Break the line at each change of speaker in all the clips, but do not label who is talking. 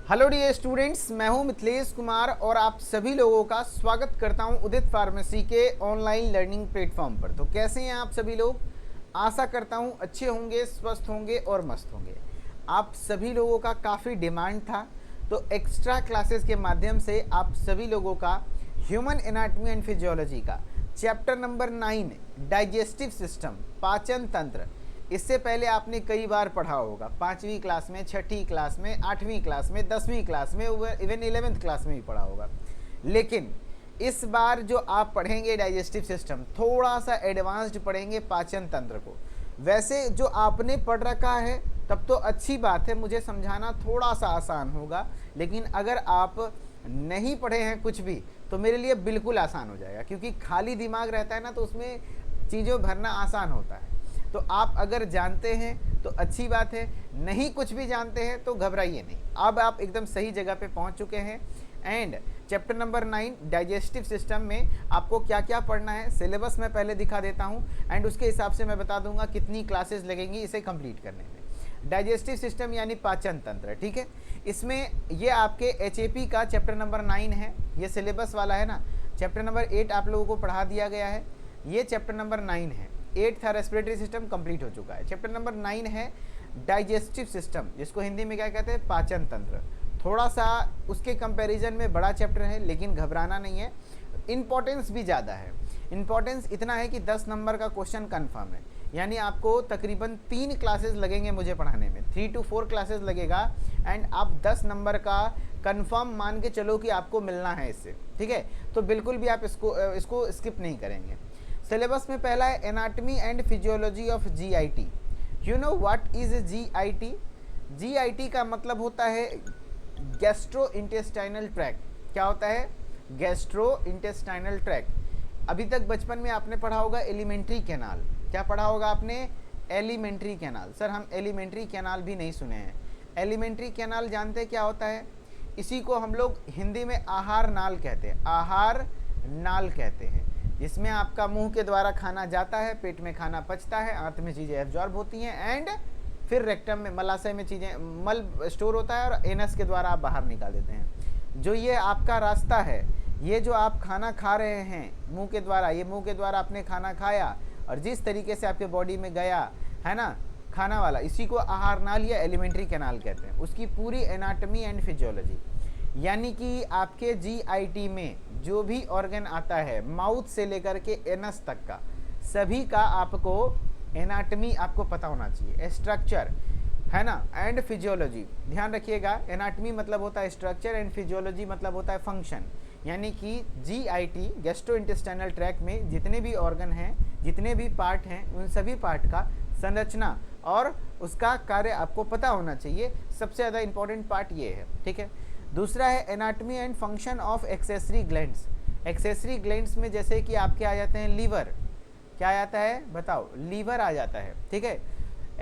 Hello dear students, मैं हूं मिथिलेश कुमार और आप सभी लोगों का स्वागत करता हूं उदित फार्मेसी के ऑनलाइन लर्निंग प्लेटफॉर्म पर। तो कैसे हैं आप सभी लोग? आशा करता हूं अच्छे होंगे, स्वस्थ होंगे और मस्त होंगे। आप सभी लोगों का काफ़ी डिमांड था, तो एक्स्ट्रा क्लासेस के माध्यम से आप सभी लोगों का ह्यूमन एनाटॉमी एंड फिजियोलॉजी का चैप्टर नंबर 9 डाइजेस्टिव सिस्टम, पाचन तंत्र, इससे पहले आपने कई बार पढ़ा होगा। 5वीं क्लास में, 6ठी क्लास में, 8वीं क्लास में, 10वीं क्लास में, इवन 11th क्लास में भी पढ़ा होगा। लेकिन इस बार जो आप पढ़ेंगे डाइजेस्टिव सिस्टम, थोड़ा सा एडवांस्ड पढ़ेंगे पाचन तंत्र को। वैसे जो आपने पढ़ रखा है तब तो अच्छी बात है, मुझे समझाना थोड़ा सा आसान होगा। लेकिन अगर आप नहीं पढ़े हैं कुछ भी तो मेरे लिए बिल्कुल आसान हो जाएगा, क्योंकि खाली दिमाग रहता है ना तो उसमें चीज़ों भरना आसान होता है। तो आप अगर जानते हैं तो अच्छी बात है, नहीं कुछ भी जानते हैं तो घबराइए नहीं। अब आप एकदम सही जगह पे पहुंच चुके हैं। And chapter number 9 digestive system में आपको क्या क्या पढ़ना है, सिलेबस मैं पहले दिखा देता हूं एंड उसके हिसाब से मैं बता दूंगा कितनी क्लासेस लगेंगी इसे कंप्लीट करने में। डाइजेस्टिव सिस्टम यानी पाचन तंत्र, ठीक है। इसमें ये आपके HAP का चैप्टर नंबर 9 है, ये सिलेबस वाला है ना। चैप्टर नंबर 8 आप लोगों को पढ़ा दिया गया है, ये चैप्टर नंबर 9 है। 8 था रेस्पिरेटरी सिस्टम, कंप्लीट हो चुका है। चैप्टर नंबर 9 है डाइजेस्टिव सिस्टम, जिसको हिंदी में क्या कहते हैं, पाचन तंत्र। थोड़ा सा उसके कंपैरिजन में बड़ा चैप्टर है, लेकिन घबराना नहीं है, इम्पोर्टेंस भी ज़्यादा है। इम्पोर्टेंस इतना है कि 10 नंबर का क्वेश्चन कन्फर्म है, यानी आपको तकरीबन 3 क्लासेस लगेंगे मुझे पढ़ाने में, 3 to 4 क्लासेस लगेगा। एंड आप 10 नंबर का कन्फर्म मान के चलो कि आपको मिलना है इससे, ठीक है। तो बिल्कुल भी आप इसको स्किप नहीं करेंगे। सिलेबस में पहला है anatomy and physiology of GIT। You know what is GIT? GIT का मतलब होता है गैस्ट्रो इंटेस्टाइनल ट्रैक्ट। क्या होता है? Gastro intestinal tract. अभी तक बचपन में आपने पढ़ा होगा एलिमेंट्री कैनाल। क्या पढ़ा होगा आपने? Alimentary canal. सर हम एलिमेंट्री कैनाल भी नहीं सुने हैं। एलिमेंट्री कैनाल जानते क्या होता है? इसी को हम लोग हिंदी में आहार नाल कहते हैं, आहार नाल कहते हैं, जिसमें आपका मुंह के द्वारा खाना जाता है, पेट में खाना पचता है, आंत में चीज़ें एब्जॉर्ब होती हैं एंड फिर रेक्टम में, मलाशय में चीज़ें, मल स्टोर होता है और एनस के द्वारा आप बाहर निकाल देते हैं। जो ये आपका रास्ता है, ये जो आप खाना खा रहे हैं मुंह के द्वारा, ये मुंह के द्वारा आपने खाना खाया और जिस तरीके से आपके बॉडी में गया है ना खाना वाला, इसी को आहार नाल या एलिमेंट्री कैनाल कहते हैं। उसकी पूरी एनाटमी एंड फिजियोलॉजी, यानी कि आपके GIT में जो भी ऑर्गन आता है माउथ से लेकर के एनस तक का, सभी का आपको एनाटमी आपको पता होना चाहिए, स्ट्रक्चर है ना, एंड फिजियोलॉजी। ध्यान रखिएगा, एनाटमी मतलब होता है स्ट्रक्चर एंड फिजियोलॉजी मतलब होता है फंक्शन। यानी कि GIT गैस्ट्रो इंटेस्टाइनल ट्रैक्ट में जितने भी ऑर्गन हैं, जितने भी पार्ट हैं, उन सभी पार्ट का संरचना और उसका कार्य आपको पता होना चाहिए। सबसे ज़्यादा इंपॉर्टेंट पार्ट ये है, ठीक है। दूसरा है anatomy and function of accessory glands. Accessory glands में जैसे कि आपके आ जाते हैं लीवर। क्या आ जाता है बताओ? लीवर आ जाता है, ठीक है।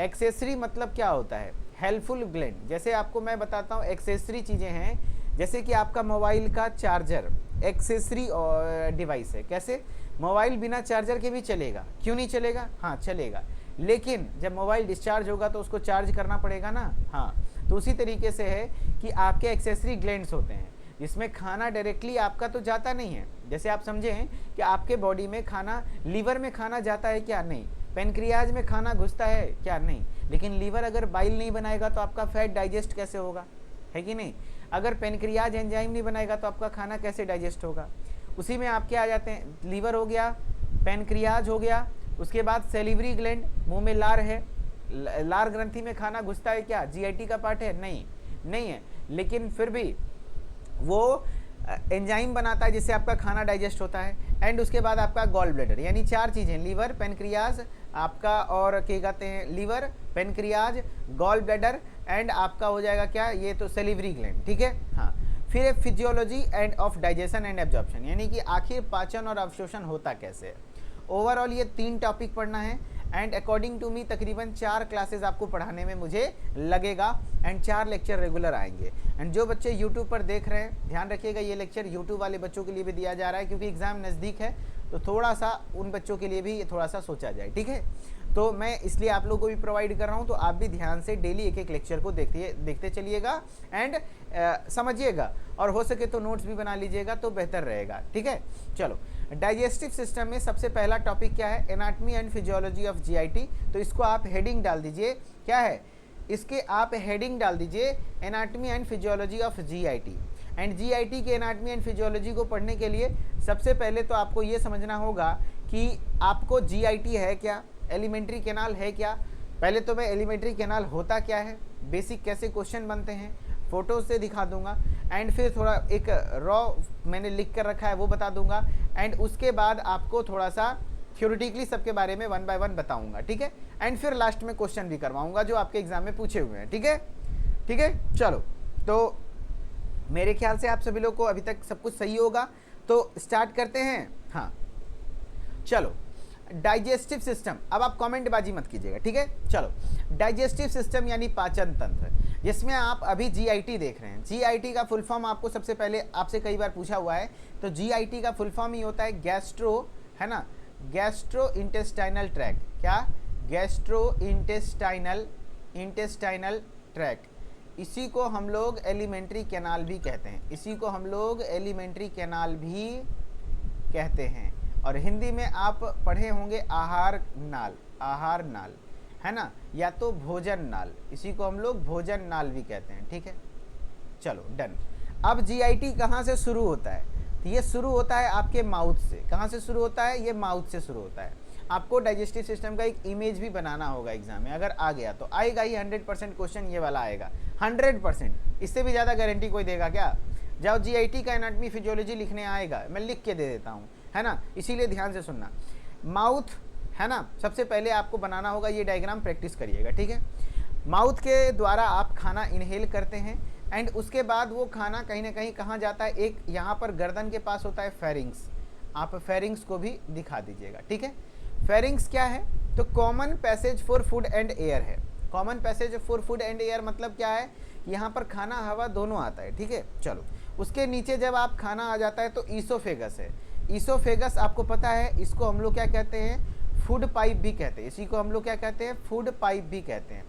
एक्सेसरी मतलब क्या होता है? Helpful gland. जैसे आपको मैं बताता हूँ, एक्सेसरी चीज़ें हैं जैसे कि आपका मोबाइल का चार्जर एक्सेसरी डिवाइस है। कैसे? मोबाइल बिना चार्जर के भी चलेगा, क्यों नहीं चलेगा? हाँ चलेगा, लेकिन जब मोबाइल डिस्चार्ज होगा तो उसको चार्ज करना पड़ेगा ना। हाँ, तो उसी तरीके से है कि आपके एक्सेसरी ग्लैंड्स होते हैं जिसमें खाना डायरेक्टली आपका तो जाता नहीं है। जैसे आप समझें कि आपके बॉडी में खाना, लीवर में खाना जाता है क्या? नहीं। पेनक्रियाज में खाना घुसता है क्या? नहीं। लेकिन लीवर अगर बाइल नहीं बनाएगा तो आपका फैट डाइजेस्ट कैसे होगा? है कि नहीं? अगर पेनक्रियाज एंजाइम नहीं बनाएगा तो आपका खाना कैसे डाइजेस्ट होगा? उसी में आपके आ जाते हैं, लीवर हो गया, पेनक्रियाज हो गया, उसके बाद सेलिवरी ग्लैंड, मुंह में लार है, लार ग्रंथि में खाना घुसता है क्या? GIT का पार्ट है? नहीं, नहीं है। लेकिन फिर भी वो एंजाइम बनाता है जिससे आपका खाना डाइजेस्ट होता है। एंड उसके बाद आपका गॉल ब्लैडर, यानी 4 चीज़ें, लीवर, पेनक्रियाज आपका, और क्या कहते हैं, liver, pancreas, gall bladder and आपका हो जाएगा क्या? ये तो सेलिवरी ग्लैंड, ठीक है। हाँ, फिर है physiology end of digestion and absorption, यानी कि आखिर पाचन और अवशोषण होता कैसे है। ओवरऑल ये 3 टॉपिक पढ़ना है एंड अकॉर्डिंग टू मी तकरीबन 4 क्लासेस आपको पढ़ाने में मुझे लगेगा एंड 4 लेक्चर रेगुलर आएंगे। एंड जो बच्चे यूट्यूब पर देख रहे हैं, ध्यान रखिएगा, ये लेक्चर यूट्यूब वाले बच्चों के लिए भी दिया जा रहा है, क्योंकि एग्ज़ाम नज़दीक है तो थोड़ा सा उन बच्चों के लिए भी थोड़ा सा सोचा जाए, ठीक है। तो मैं इसलिए आप लोगों को भी प्रोवाइड कर रहा हूँ, तो आप भी ध्यान से डेली एक एक लेक्चर को देखते चलिएगा एंड समझिएगा, और हो सके तो नोट्स भी बना लीजिएगा तो बेहतर रहेगा, ठीक है। चलो, डाइजेस्टिव सिस्टम में सबसे पहला टॉपिक क्या है, anatomy and physiology of GIT. तो इसको आप हेडिंग डाल दीजिए, क्या है इसके, आप हेडिंग डाल दीजिए anatomy and physiology of GIT. And GIT के एनाटमी एंड फिजियोलॉजी को पढ़ने के लिए सबसे पहले तो आपको ये समझना होगा कि आपको जीआईटी है क्या, एलिमेंट्री कैनाल है क्या। पहले तो मैं एलिमेंट्री कैनाल होता क्या है, बेसिक कैसे क्वेश्चन बनते हैं, फोटोज से दिखा दूंगा, एंड फिर थोड़ा एक रॉ मैंने लिख कर रखा है वो बता दूंगा, एंड उसके बाद आपको थोड़ा सा थ्योरेटिकली सबके बारे में 1 बाय 1 बताऊंगा, ठीक है। एंड फिर लास्ट में क्वेश्चन भी करवाऊंगा जो आपके एग्जाम में पूछे हुए हैं, ठीक है, ठीक है। चलो, तो मेरे ख्याल से आप सभी लोग को अभी तक सब कुछ सही होगा, तो स्टार्ट करते हैं। हाँ चलो, डाइजेस्टिव सिस्टम, अब आप कमेंटबाजी मत कीजिएगा, ठीक है। चलो, डाइजेस्टिव सिस्टम यानी पाचन तंत्र, जिसमें आप अभी जीआईटी देख रहे हैं। जीआईटी का फुल फॉर्म आपको सबसे पहले आपसे कई बार पूछा हुआ है, तो जीआईटी का फुल फॉर्म ही होता है गैस्ट्रो, है ना, गैस्ट्रो इंटेस्टाइनल ट्रैक्ट। क्या, गैस्ट्रो इंटेस्टाइनल ट्रैक्ट। इसी को हम लोग एलिमेंट्री कैनाल भी कहते हैं, इसी को हम लोग एलिमेंट्री कैनाल भी कहते हैं। और हिंदी में आप पढ़े होंगे आहार नाल, आहार नाल, है ना, या तो भोजन नाल, इसी को हम लोग भोजन नाल भी कहते हैं, ठीक है। चलो डन। अब जीआईटी कहाँ से शुरू होता है, तो ये शुरू होता है आपके माउथ से। कहाँ से शुरू होता है, ये माउथ से शुरू होता है। आपको डाइजेस्टिव सिस्टम का एक इमेज भी बनाना होगा एग्जाम में, अगर आ गया तो आएगा ही, 100% क्वेश्चन ये वाला आएगा, 100%। इससे भी ज़्यादा गारंटी कोई देगा क्या। जाओ जीआईटी का एनाटमी फिजियोलॉजी लिखने आएगा, मैं लिख के दे देता हूँ, है ना, इसीलिए ध्यान से सुनना। माउथ, है ना, सबसे पहले आपको बनाना होगा, ये डायग्राम प्रैक्टिस करिएगा, ठीक है। माउथ के द्वारा आप खाना इनहेल करते हैं, एंड उसके बाद वो खाना कहीं ना कहीं कहाँ जाता है, एक यहाँ पर गर्दन के पास होता है फेरिंग्स, आप फेरिंग्स को भी दिखा दीजिएगा, ठीक है। फेरिंग्स क्या है, तो common passage for food and air है। Common passage for food and air मतलब क्या है, यहाँ पर खाना हवा दोनों आता है, ठीक है। चलो, उसके नीचे जब आप खाना आ जाता है तो ईसोफेगस है। ईसोफेगस आपको पता है, इसको हम लोग क्या कहते हैं, फूड पाइप भी कहते हैं। इसी को हम लोग क्या कहते हैं, फूड पाइप भी कहते हैं,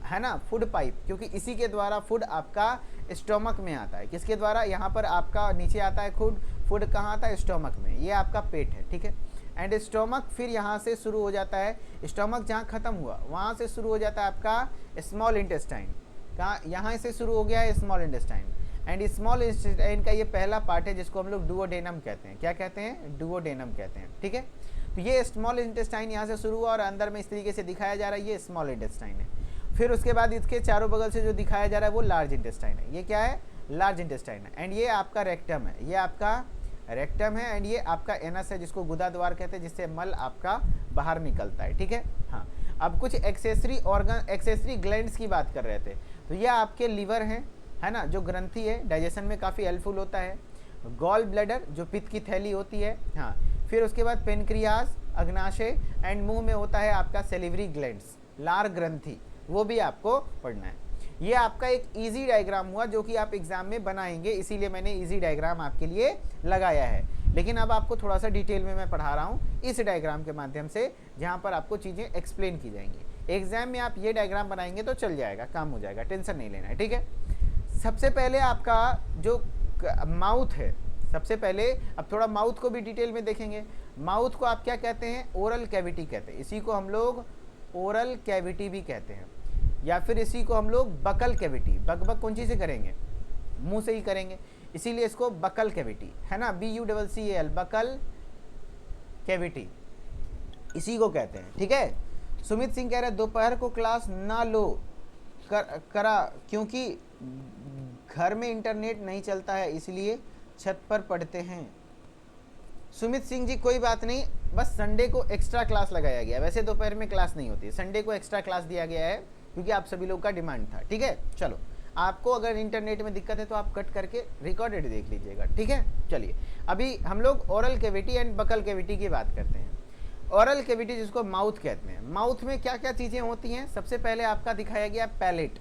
है ना, फूड पाइप, क्योंकि इसी के द्वारा फूड आपका स्टोमक में आता है। किसके द्वारा, यहाँ पर आपका नीचे आता है फूड, फूड कहाँ आता है, स्टोमक में, ये आपका पेट है, ठीक है। एंड स्टोमक फिर यहाँ से शुरू हो जाता है, स्टोमक जहाँ खत्म हुआ वहाँ से शुरू हो जाता है आपका स्मॉल इंटेस्टाइन। कहाँ, यहाँ से शुरू हो गया है small intestine, and small intestine का ये पहला पार्ट है जिसको हम लोग डुओडेनम कहते हैं। क्या कहते हैं, डुओडेनम कहते हैं, ठीक है। तो ये स्मॉल इंटेस्टाइन यहाँ से शुरू हुआ और अंदर में इस तरीके से दिखाया जा रहा है, ये स्मॉल इंटेस्टाइन है। फिर उसके बाद इसके चारों बगल से जो दिखाया जा रहा है वो लार्ज इंटेस्टाइन है। ये क्या है, लार्ज इंटेस्टाइन है। एंड ये आपका रेक्टम है, ये आपका रेक्टम है, एंड ये आपका एनस है जिसको गुदा द्वार कहते हैं, जिससे मल आपका बाहर निकलता है, ठीक है। हाँ, अब कुछ एक्सेसरी ऑर्गन, एक्सेसरी ग्लैंड्स की बात कर रहे थे, तो ये आपके लीवर हैं, है ना, जो ग्रंथि है, डाइजेशन में काफ़ी हेल्पफुल होता है। गॉल ब्लैडर जो पित्त की थैली होती है, हाँ। फिर उसके बाद पेनक्रियास, अग्नाशय, एंड मुंह में होता है आपका सेलिवरी ग्लैंड्स, लार ग्रंथि, वो भी आपको पढ़ना है। ये आपका एक इजी डायग्राम हुआ जो कि आप एग्जाम में बनाएंगे, इसीलिए मैंने इजी डायग्राम आपके लिए लगाया है। लेकिन अब आपको थोड़ा सा डिटेल में मैं पढ़ा रहा हूँ इस डायग्राम के माध्यम से, जहाँ पर आपको चीज़ें एक्सप्लेन की जाएंगी। एग्जाम में आप ये डायग्राम बनाएंगे तो चल जाएगा, काम हो जाएगा, टेंशन नहीं लेना है, ठीक है। सबसे पहले आपका जो माउथ है, सबसे पहले अब थोड़ा माउथ को भी डिटेल में देखेंगे। माउथ को आप क्या कहते हैं, ओरल कैविटी कहते हैं, इसी को हम लोग ओरल कैविटी भी कहते हैं, या फिर इसी को हम लोग बकल कैविटी, बक कौन चीज़ से करेंगे, मुंह से ही करेंगे, इसीलिए इसको बकल कैविटी, है ना, BUCCAL, बकल कैविटी, इसी को कहते हैं, ठीक है। सुमित सिंह कह रहे हैं दोपहर को क्लास ना लो करा क्योंकि घर में इंटरनेट नहीं चलता है, इसलिए छत पर पढ़ते हैं। सुमित सिंह जी कोई बात नहीं, बस संडे को एक्स्ट्रा क्लास लगाया गया, वैसे दोपहर में क्लास नहीं होती, संडे को एक्स्ट्रा क्लास दिया गया है क्योंकि आप सभी लोग का डिमांड था, ठीक है। चलो, आपको अगर इंटरनेट में दिक्कत है तो आप कट करके रिकॉर्डेड देख लीजिएगा, ठीक है। चलिए, अभी हम लोग oral cavity and buccal cavity की बात करते हैं। ओरल कैविटी जिसको माउथ कहते हैं, माउथ में क्या क्या चीज़ें होती हैं, सबसे पहले आपका दिखाया गया पैलेट।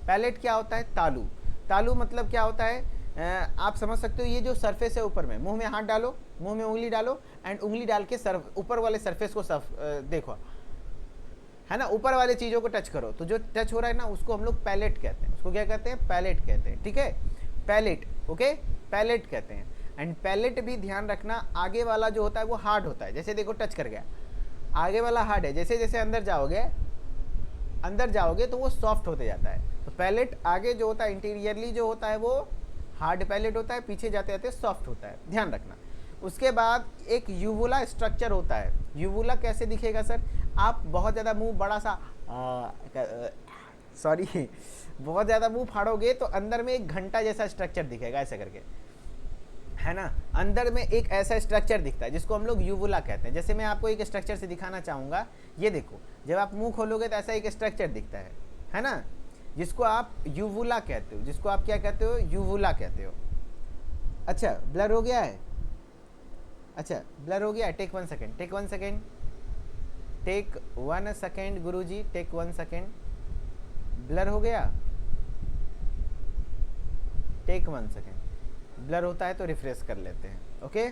पैलेट क्या होता है, तालू। तालू मतलब क्या होता है, आप समझ सकते हो, ये जो सरफेस है ऊपर में, मुंह में हाथ डालो, मुंह में उंगली डालो, एंड उंगली डाल के ऊपर वाले सरफेस को देखो, है ना, ऊपर वाले चीज़ों को टच करो, तो जो टच हो रहा है ना उसको हम लोग पैलेट कहते हैं। उसको क्या कहते हैं? पैलेट कहते हैं, ठीक है, पैलेट, ओके, पैलेट कहते हैं। एंड पैलेट भी ध्यान रखना, आगे वाला जो होता है वो हार्ड होता है, जैसे देखो टच कर गया, आगे वाला हार्ड है, जैसे जैसे अंदर जाओगे तो वो सॉफ्ट होते जाता है। तो पैलेट आगे जो होता है इंटीरियरली जो होता है वो हार्ड पैलेट होता है, पीछे जाते जाते सॉफ्ट होता है, ध्यान रखना। उसके बाद एक यूवुला स्ट्रक्चर होता है। यूवुला कैसे दिखेगा सर? आप बहुत ज़्यादा मुंह बड़ा सा सॉरी बहुत ज़्यादा मुंह फाड़ोगे तो अंदर में एक घंटा जैसा स्ट्रक्चर दिखेगा, ऐसे करके, है ना, अंदर में एक ऐसा स्ट्रक्चर दिखता है जिसको हम लोग यूवुला कहते हैं। जैसे मैं आपको एक स्ट्रक्चर से दिखाना चाहूँगा, ये देखो, जब आप मुंह खोलोगे तो ऐसा एक स्ट्रक्चर दिखता है ना, जिसको आप यूवुला कहते हो, जिसको आप क्या कहते हो? यूवुला कहते हो। अच्छा, ब्लर हो गया है? अच्छा, ब्लर हो गया है? Take 1 second, take 1 second, take 1 second गुरुजी, टेक 1 सेकेंड। ब्लर हो गया? Take 1 second. ब्लर होता है तो रिफ्रेश कर लेते हैं, ओके।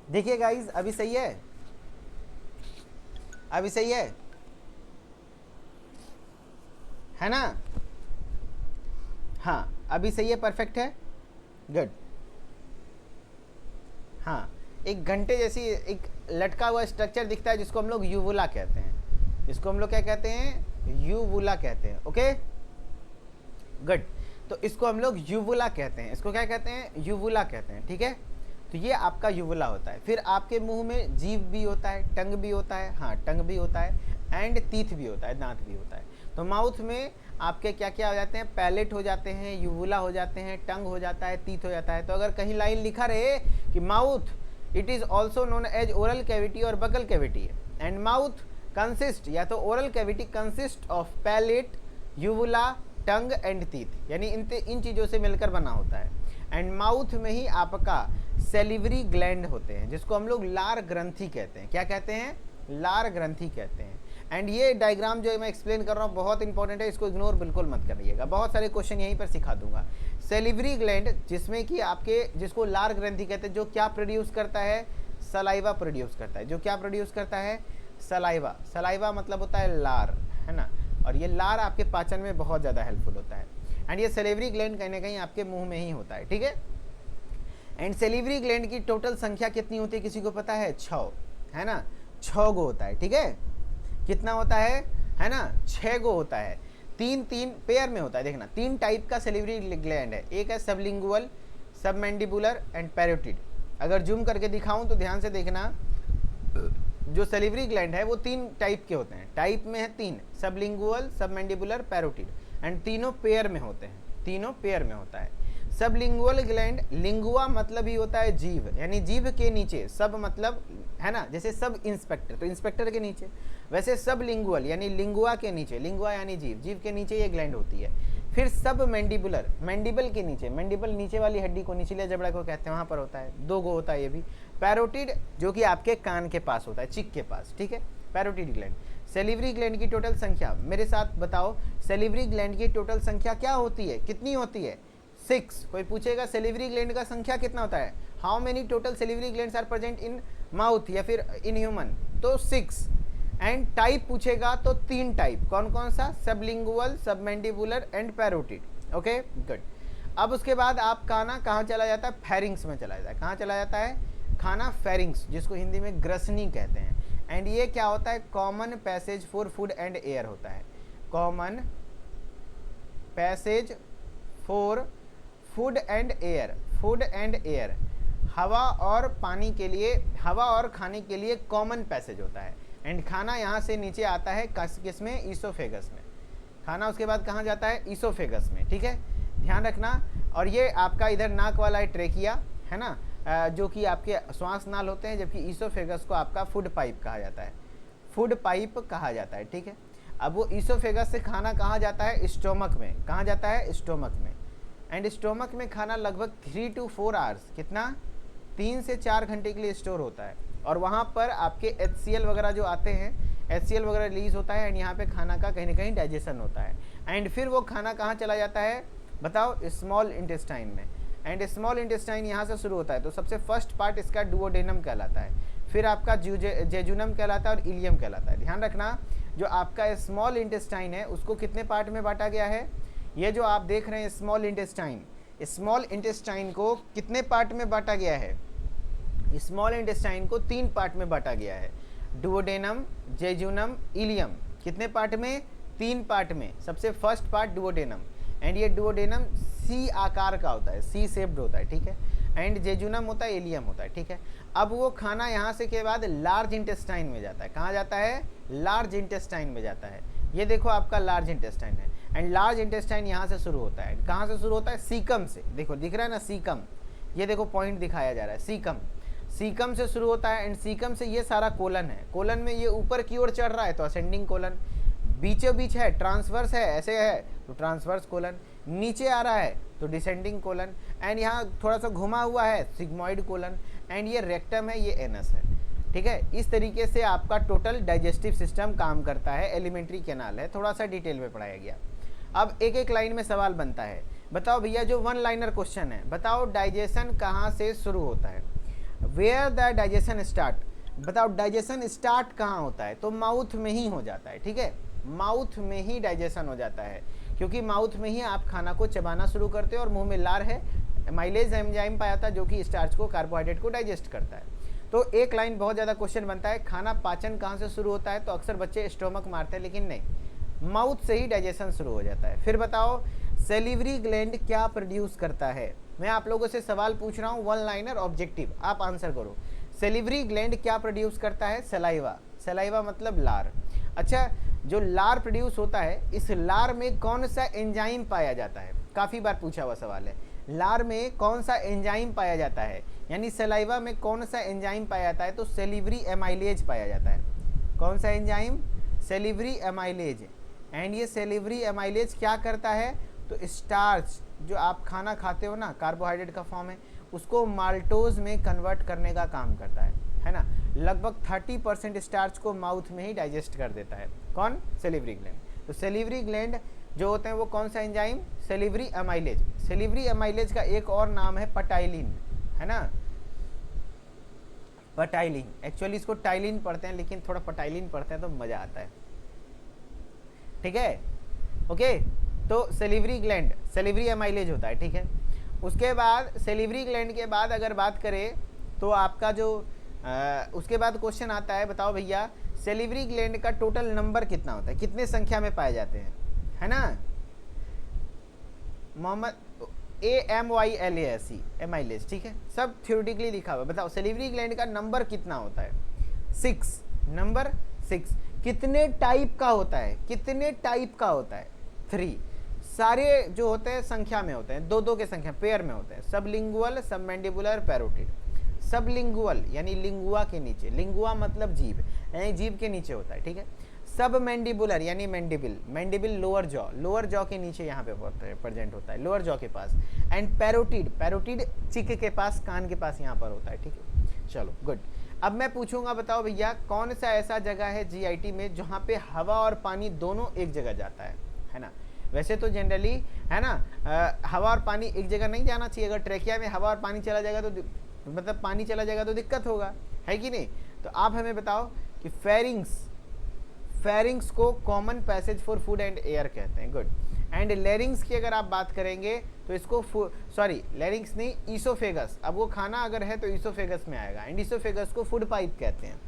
देखिए गाइस, अभी सही है? अभी सही है ना? हाँ, अभी सही है, परफेक्ट है, गुड। हाँ, एक घंटे जैसी एक लटका हुआ स्ट्रक्चर दिखता है जिसको हम लोग यूवुला कहते हैं, जिसको हम लोग क्या कहते हैं? यूवुला कहते हैं, ओके, गुड। तो इसको हम लोग यूवुला कहते हैं, इसको क्या कहते हैं? यूवुला कहते हैं, ठीक है। तो ये आपका यूवुला होता है। फिर आपके मुंह में जीभ भी होता है, टंग भी होता है, हाँ टंग भी होता है, एंड टीथ भी होता है, दांत भी होता है। तो माउथ में आपके क्या क्या हो जाते हैं? पैलेट हो जाते हैं, यूवुला हो जाते हैं, टंग हो जाता है, टीथ हो जाता है। तो अगर कहीं लाइन लिखा रहे कि mouth it is also known as oral cavity और buccal cavity, and mouth consist, या तो oral cavity consist of palate, uvula, tongue and teeth, यानी इन चीज़ों से मिलकर बना होता है। एंड माउथ में ही आपका सेलिवरी ग्लैंड होते हैं, जिसको हम लोग लार ग्रंथि कहते हैं। क्या कहते हैं? लार ग्रंथि कहते हैं। एंड ये डायग्राम जो मैं एक्सप्लेन कर रहा हूँ बहुत इंपॉर्टेंट है, इसको इग्नोर बिल्कुल मत करिएगा, बहुत सारे क्वेश्चन यहीं पर सिखा दूंगा। सेलिवरी ग्लैंड, जिसमें कि आपके, जिसको लार ग्रंथि कहते हैं, जो क्या प्रोड्यूस करता है? सलाइवा प्रोड्यूस करता है। जो क्या प्रोड्यूस करता है? सलाइवा। सलाइवा मतलब होता है लार, है ना, और ये लार आपके पाचन में बहुत ज़्यादा हेल्पफुल होता है। एंड ये सेलिवरी ग्लैंड कहीं ना कहीं आपके मुंह में ही होता है, ठीक है। एंड सेलिवरी ग्लैंड की टोटल संख्या कितनी होती है? किसी को पता है? 6, है ना, 6 गो होता है, ठीक है। कितना होता है ना? 6 गो होता है। 3 पेयर में होता है। देखना, 3 टाइप का सेलिवरी ग्लैंड है। एक है सबलिंगुअल, सबमैंडिबुलर एंड पैरोटिड। अगर जूम करके दिखाऊं तो ध्यान से देखना, जो सेलिवरी ग्लैंड है वो 3 टाइप के होते हैं। टाइप में है 3, सबलिंगुअल, सबमैंडिबुलर, पैरोटिड, एंड तीनों पेयर में होते हैं, तीनों पेयर में होता है। सबलिंगुअल ग्लैंड, लिंगुआ मतलब ही होता है जीभ, यानी जीभ के नीचे, सब मतलब, है ना, जैसे सब इंस्पेक्टर, तो इंस्पेक्टर के नीचे, वैसे सब लिंगुअल यानी लिंगुआ के नीचे, लिंगुआ यानी जीभ, जीभ के नीचे ये ग्लैंड होती है। फिर सब मैंडिबुलर, मैंडिबल के नीचे, मैंडिबल नीचे वाली हड्डी को, निचले जबड़ा को कहते हैं, वहाँ पर होता है, 2 गो होता है ये भी। पैरोटिड, जो कि आपके कान के पास होता है, चिक के पास, ठीक है, पैरोटिड ग्लैंड। सेलिवरी ग्लैंड की टोटल संख्या, मेरे साथ बताओ, सेलिवरी ग्लैंड की टोटल संख्या क्या होती है? कितनी होती है? 6। कोई पूछेगा सेलिवरी ग्लैंड का संख्या कितना होता है? How many total salivary glands are present in mouth या फिर इन ह्यूमन? तो 6। एंड टाइप पूछेगा तो 3 टाइप, कौन कौन सा? Sublingual, submandibular and parotid, okay, good. अब उसके बाद आप खाना कहाँ चला जाता है? फेरिंग्स में चला जाता है। कहाँ चला जाता है? खाना फेरिंग्स, जिसको हिंदी में ग्रसनी कहते हैं। एंड ये क्या होता है? Common passage for food and air होता है। Common passage for food and air, food and air, हवा और पानी के लिए, हवा और खाने के लिए कॉमन पैसेज होता है। एंड खाना यहाँ से नीचे आता है किस में? ईसोफेगस में। खाना उसके बाद कहाँ जाता है? ईसोफेगस में, ठीक है, ध्यान रखना। और ये आपका इधर नाक वाला है ट्रेकिया, है ना, जो कि आपके श्वास नाल होते हैं, जबकि ईसोफेगस को आपका फूड पाइप कहा जाता है, फूड पाइप कहा जाता है, ठीक है। अब वो ईसोफेगस से खाना कहाँ जाता है? स्टोमक में। कहाँ जाता है? स्टोमक में। एंड स्टोमक में खाना लगभग 3 to 4 आवर्स, कितना? 3 से 4 घंटे के लिए स्टोर होता है। और वहाँ पर आपके HCl वगैरह जो आते हैं, HCl वगैरह रिलीज होता है, एंड यहाँ पे खाना का कहीं ना कहीं डाइजेशन होता है। एंड फिर वो खाना कहाँ चला जाता है? बताओ स्मॉल इंटेस्टाइन में, एंड स्मॉल इंटेस्टाइन यहाँ से शुरू होता है, तो सबसे फर्स्ट पार्ट इसका डुओडेनम कहलाता है, फिर आपका जेजुनम कहलाता है और इलियम कहलाता है। ध्यान रखना, जो आपका स्मॉल इंटेस्टाइन है उसको कितने पार्ट में बांटा गया है, ये जो आप देख रहे हैं स्मॉल इंटेस्टाइन को कितने पार्ट में बांटा गया है, स्मॉल इंटेस्टाइन को 3 पार्ट में बांटा गया है, डुओडेनम, जेजुनम, इलियम। कितने पार्ट में, 3 पार्ट में। सबसे फर्स्ट पार्ट डुओडेनम, एंड ये डुओडेनम सी आकार का होता है, सी शेप्ड होता है, ठीक है, एंड जेजुनम होता है, इलियम होता है, ठीक है। अब वो खाना यहाँ से के बाद लार्ज इंटेस्टाइन में जाता है, कहाँ जाता है, लार्ज इंटेस्टाइन में जाता है। ये देखो आपका लार्ज इंटेस्टाइन है, एंड लार्ज इंटेस्टाइन यहाँ से शुरू होता है, कहाँ से शुरू होता है, सीकम से। देखो दिख रहा है ना सीकम, ये देखो पॉइंट दिखाया जा रहा है, सीकम से शुरू होता है, एंड सीकम से ये सारा कोलन है, कोलन में ये ऊपर की ओर चढ़ रहा है तो असेंडिंग कोलन, बीचों बीच है ट्रांसवर्स है, ऐसे है तो ट्रांसवर्स कोलन, नीचे आ रहा है तो डिसेंडिंग कोलन, एंड यहाँ थोड़ा सा घुमा हुआ है सिग्मोइड कोलन, एंड ये रेक्टम है, ये एनस है, ठीक है। इस तरीके से आपका टोटल डाइजेस्टिव सिस्टम काम करता है, एलिमेंट्री कैनाल है, थोड़ा सा डिटेल में पढ़ाया गया। अब एक एक लाइन में सवाल बनता है, बताओ भैया जो 1 लाइनर क्वेश्चन है, बताओ डाइजेशन कहाँ से शुरू होता है, वेयर द डाइजेशन स्टार्ट। बताओ डाइजेशन स्टार्ट कहाँ होता है, तो माउथ में ही हो जाता है, ठीक है, माउथ में ही डाइजेशन हो जाता है, क्योंकि माउथ में ही आप खाना को चबाना शुरू करते हो और मुंह में लार है, माइलेज एंजाइम पाया था जो कि स्टार्च को, कार्बोहाइड्रेट को डाइजेस्ट करता है। तो एक लाइन बहुत ज़्यादा क्वेश्चन बनता है, खाना पाचन कहाँ से शुरू होता है, तो अक्सर बच्चे स्टोमक मारते हैं, लेकिन नहीं, माउथ से ही डाइजेशन शुरू हो जाता है। फिर बताओ सेलिवरी ग्लैंड क्या प्रोड्यूस करता है। मैं आप लोगों से सवाल पूछ रहा हूँ, 1 लाइनर ऑब्जेक्टिव, आप आंसर करो। सेलिवरी ग्लैंड क्या प्रोड्यूस करता है, सलाइवा, सलाइवा मतलब लार। अच्छा, जो लार प्रोड्यूस होता है, इस लार में कौन सा एंजाइम पाया जाता है, काफ़ी बार पूछा हुआ सवाल है, लार में कौन सा एंजाइम पाया जाता है, यानी सलाइवा में कौन सा एंजाइम पाया जाता है, तो सेलिवरी एमाइलेज पाया जाता है। कौन सा एंजाइम, सेलिवरी एमाइलेज। एंड ये सेलिवरी एमाइलेज क्या करता है, तो स्टार्च जो आप खाना खाते हो ना, कार्बोहाइड्रेट का फॉर्म है, उसको माल्टोज में कन्वर्ट करने का काम करता है ना। लगभग 30% स्टार्च को माउथ में ही डाइजेस्ट कर देता है, कौन, सेलिवरी ग्लैंड। तो सेलिवरी ग्लैंड जो होते हैं वो कौन सा enzyme, salivary amylase. Salivary amylase का एक और नाम है पटाइलिन, है ना, पटाइलिन। एक्चुअली इसको टाइलिन पढ़ते हैं, लेकिन थोड़ा पटाइलिन पढ़ते हैं तो मज़ा आता है, ठीक है, ओके। तो सेलिवरी ग्लैंड, सेलिवरी एमाइलेज होता है, ठीक है। उसके बाद सेलिवरी ग्लैंड के बाद अगर बात करें तो आपका जो उसके बाद क्वेश्चन आता है, बताओ भैया सेलिवरी ग्लैंड का टोटल नंबर कितना होता है, कितने संख्या में पाए जाते हैं, है ना, मोहम्मद AMYLASE एमाइलेज, ठीक है, सब थ्योरेटिकली लिखा हुआ है। बताओ सेलिवरी ग्लैंड का नंबर कितना होता है, 6, नंबर 6। कितने टाइप का होता है, कितने टाइप का होता है, 3। सारे जो होते हैं संख्या में होते हैं, 2-2 के संख्या पेयर में होते हैं, सबलिंगुअल, सबमैंडिबुलर, पैरोटिड। सबलिंगुअल यानी लिंगुआ के नीचे, लिंगुआ मतलब जीभ, यानी जीभ के नीचे होता है, ठीक है। सब मैंडिबुलर यानी मैंडिबिल, मैंडिबिल लोअर जॉ, लोअर जॉ के नीचे यहाँ पे प्रेजेंट होता है, लोअर जॉ के पास। एंड पैरोटिड, पैरोटिड चिक के पास, कान के पास यहाँ पर होता है, ठीक है। चलो गुड। अब मैं पूछूंगा, बताओ भैया कौन सा ऐसा जगह है जीआईटी में जहाँ पे हवा और पानी दोनों एक जगह जाता है ना। वैसे तो जनरली है ना, हवा और पानी एक जगह नहीं जाना चाहिए, अगर ट्रेकिया में हवा और पानी चला जाएगा तो मतलब पानी चला जाएगा तो दिक्कत होगा, है कि नहीं। तो आप हमें बताओ कि फेरिंग्स को common passage for food and air कहते हैं, गुड। एंड लेरिंग्स की अगर आप बात करेंगे तो इसको लेरिंग्स नहीं, ईसोफेगस। अब वो खाना अगर है तो ईसोफेगस में आएगा, एंड ईसोफेगस को फूड पाइप कहते हैं।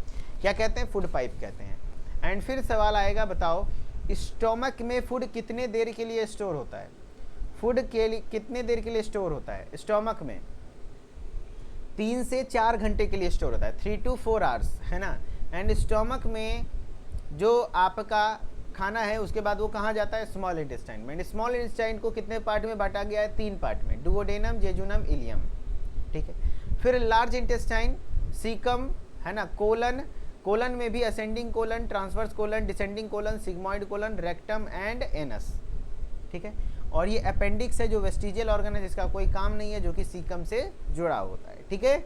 क्या कहते हैं, फूड पाइप कहते हैं। एंड फिर सवाल आएगा, बताओ स्टोमक में फूड कितने देर के लिए स्टोर होता है, फूड के लिए कितने देर के लिए स्टोर होता है, स्टोमक में 3 से 4 घंटे के लिए स्टोर होता है, 3 to 4 आवर्स, है ना। एंड स्टोमक में जो आपका खाना है उसके बाद वो कहाँ जाता है, स्मॉल इंटेस्टाइन में। स्मॉल इंटेस्टाइन को कितने पार्ट में बांटा गया है, 3 पार्ट में, डुओडेनम, जेजुनम, इलियम, ठीक है। फिर लार्ज इंटेस्टाइन, सीकम, है ना, कोलन, कोलन में भी ascending colon, transverse colon, descending colon, sigmoid colon, rectum and anus, ठीक है। और ये अपेंडिक्स है जो वेस्टिजियल ऑर्गन है जिसका कोई काम नहीं है, जो कि सीकम से जुड़ा होता है, ठीक है।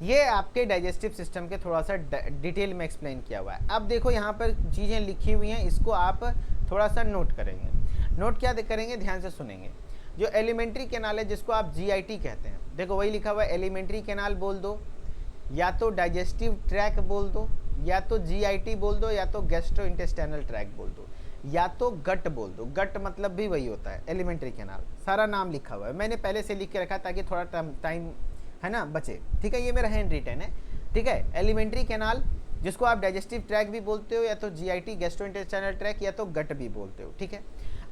ये आपके डाइजेस्टिव सिस्टम के थोड़ा सा डिटेल में एक्सप्लेन किया हुआ है। अब देखो यहाँ पर चीज़ें लिखी हुई हैं, इसको आप थोड़ा सा नोट करेंगे। नोट क्या करेंगे, ध्यान से सुनेंगे। जो एलिमेंट्री कैनाल है जिसको आप जीआईटी कहते हैं, देखो वही लिखा हुआ है, एलिमेंट्री कैनाल बोल दो, या तो डाइजेस्टिव ट्रैक बोल दो, या तो जीआईटी बोल दो, या तो गैस्ट्रो इंटेस्टाइनल ट्रैक बोल दो, या तो गट बोल दो। गट मतलब भी वही होता है, एलिमेंट्री कैनाल, सारा नाम लिखा हुआ है, मैंने पहले से लिख के रखा ताकि थोड़ा टाइम है ना बचे, ठीक है। ये मेरा हैंड रिटन है, ठीक है। एलिमेंट्री कैनाल जिसको आप डाइजेस्टिव ट्रैक भी बोलते हो, या तो जीआईटी गैस्ट्रो इंटेस्टाइनल ट्रैक, या तो गट भी बोलते हो, ठीक है।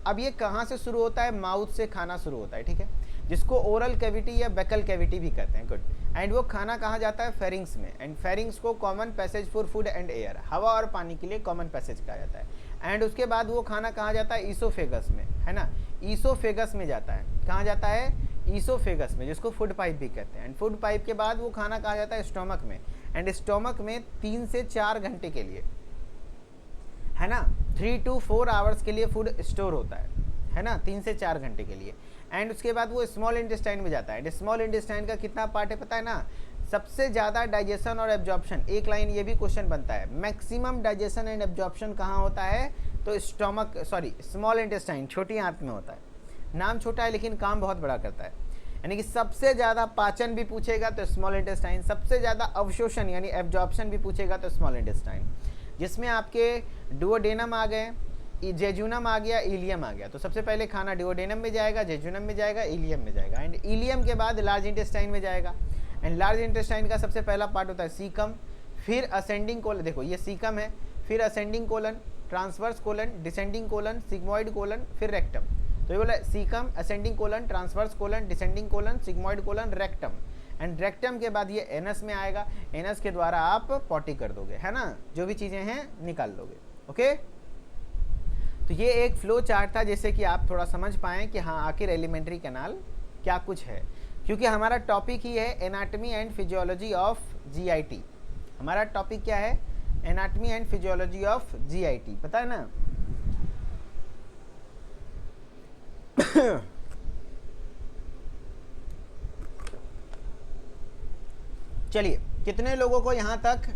अब ये कहाँ से शुरू होता है, माउथ से खाना शुरू होता है, ठीक है, जिसको ओरल कैविटी या बेकल कैविटी भी कहते हैं, गुड। एंड वो खाना कहाँ जाता है, फेरिंग्स में। एंड फेरिंग्स को common passage for food and air, हवा और पानी के लिए कॉमन पैसेज कहा जाता है। एंड उसके बाद वो खाना कहाँ जाता है, ईसोफेगस में, है ना, ईसोफेगस में जाता है। कहाँ जाता है, ईसोफेगस में, जिसको फूड पाइप भी कहते हैं। एंड फूड पाइप के बाद वो खाना कहाँ जाता है, स्टोमक में। एंड स्टोमक में 3 से 4 घंटे के लिए, है ना, 3 to 4 आवर्स के लिए फूड स्टोर होता है ना, 3 से 4 घंटे के लिए। एंड उसके बाद वो स्मॉल इंटेस्टाइन में जाता है। स्मॉल इंटेस्टाइन का कितना पार्ट है पता है ना, सबसे ज़्यादा डाइजेशन और एब्जॉर्प्शन, एक लाइन ये भी क्वेश्चन बनता है, मैक्सिमम डाइजेशन एंड एब्जॉर्प्शन कहाँ होता है, तो स्मॉल इंटेस्टाइन, छोटी आंत में होता है। नाम छोटा है लेकिन काम बहुत बड़ा करता है, यानी कि सबसे ज़्यादा पाचन भी पूछेगा तो स्मॉल इंटेस्टाइन, सबसे ज़्यादा अवशोषण यानी एब्जॉर्प्शन भी पूछेगा तो स्मॉल इंटेस्टाइन, जिसमें आपके डुओडेनम आ गए, जेजुनम आ गया, इलियम आ गया। तो सबसे पहले खाना डुओडेनम में जाएगा, जेजुनम में जाएगा, इलियम में जाएगा। एंड इलियम के बाद लार्ज इंटेस्टाइन में जाएगा। एंड लार्ज इंटेस्टाइन का सबसे पहला पार्ट होता है सीकम, फिर असेंडिंग कोलन, देखो ये सीकम है, फिर ascending colon, transverse colon, descending colon, sigmoid colon, फिर रेक्टम। तो ये बोला caecum, ascending colon, transverse colon, descending colon, sigmoid colon, rectum. And rectum के बाद ये एनस में आएगा, एनस के द्वारा आप पॉटी कर दोगे, है ना, जो भी चीज़ें हैं निकाल लोगे, ओके। तो ये एक फ्लो चार्ट था जिससे कि आप थोड़ा समझ पाएँ कि हाँ आखिर एलिमेंट्री कैनाल क्या कुछ है, क्योंकि हमारा टॉपिक ही है anatomy and physiology of GIT. हमारा टॉपिक क्या है, anatomy and physiology of GIT, पता है ना। चलिए, कितने लोगों को यहां तक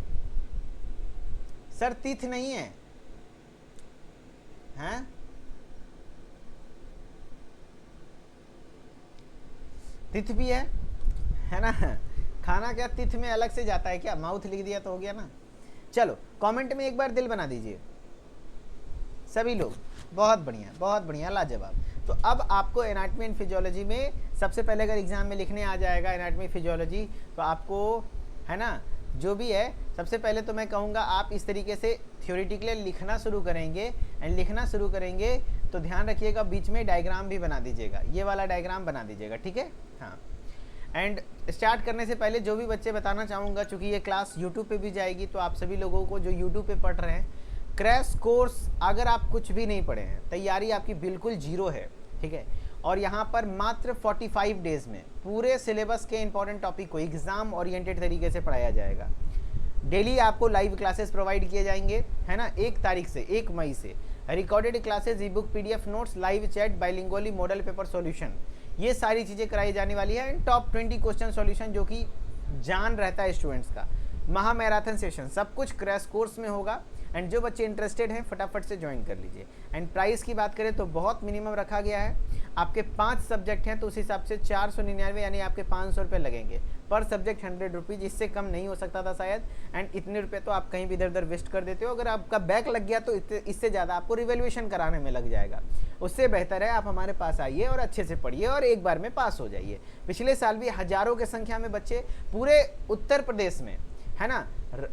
सर तिथ नहीं है, हैं? तिथ भी है ना। खाना क्या तिथ में अलग से जाता है क्या, माउथ लिख दिया तो हो गया ना। चलो कमेंट में एक बार दिल बना दीजिए सभी लोग, बहुत बढ़िया, लाजवाब। तो अब आपको एनाटमी एंड फिजियोलॉजी में सबसे पहले अगर एग्जाम में लिखने आ जाएगा एनाटमी फिजियोलॉजी, तो आपको, है ना, जो भी है सबसे पहले तो मैं कहूँगा आप इस तरीके से थ्योरेटिकली लिखना शुरू करेंगे। एंड लिखना शुरू करेंगे तो ध्यान रखिएगा बीच में डायग्राम भी बना दीजिएगा, ये वाला डायग्राम बना दीजिएगा, ठीक है। हाँ, एंड स्टार्ट करने से पहले जो भी बच्चे बताना चाहूँगा, चूँकि ये क्लास यूट्यूब पे भी जाएगी, तो आप सभी लोगों को जो यूट्यूब पे पढ़ रहे हैं, क्रैश कोर्स अगर आप कुछ भी नहीं पढ़े हैं, तैयारी आपकी बिल्कुल जीरो है, ठीक है। और यहाँ पर मात्र 45 डेज में पूरे सिलेबस के इंपॉर्टेंट टॉपिक को एग्जाम ओरिएंटेड तरीके से पढ़ाया जाएगा। डेली आपको लाइव क्लासेस प्रोवाइड किए जाएंगे, है ना, 1 तारीख से 1 मई से recorded classes, e book, PDF notes, live chat, bilingually model paper solution, ये सारी चीज़ें कराई जाने वाली है। एंड टॉप 20 क्वेश्चन सॉल्यूशन जो कि जान रहता है स्टूडेंट्स का, महा मैराथन सेशन, सब कुछ क्रैश कोर्स में होगा। एंड जो बच्चे इंटरेस्टेड हैं फटाफट से ज्वाइन कर लीजिए। एंड प्राइस की बात करें तो बहुत मिनिमम रखा गया है, आपके 5 सब्जेक्ट हैं तो उस हिसाब से 499 यानी आपके 500 रुपये लगेंगे पर सब्जेक्ट, 100 रुपीज़, इससे कम नहीं हो सकता था शायद। एंड इतने रुपये तो आप कहीं भी इधर उधर वेस्ट कर देते हो, अगर आपका बैक लग गया तो इससे ज़्यादा आपको रिवैल्यूएशन कराने में लग जाएगा। उससे बेहतर है आप हमारे पास आइए और अच्छे से पढ़िए और एक बार में पास हो जाइए। पिछले साल भी हज़ारों की संख्या में बच्चे पूरे उत्तर प्रदेश में, है ना,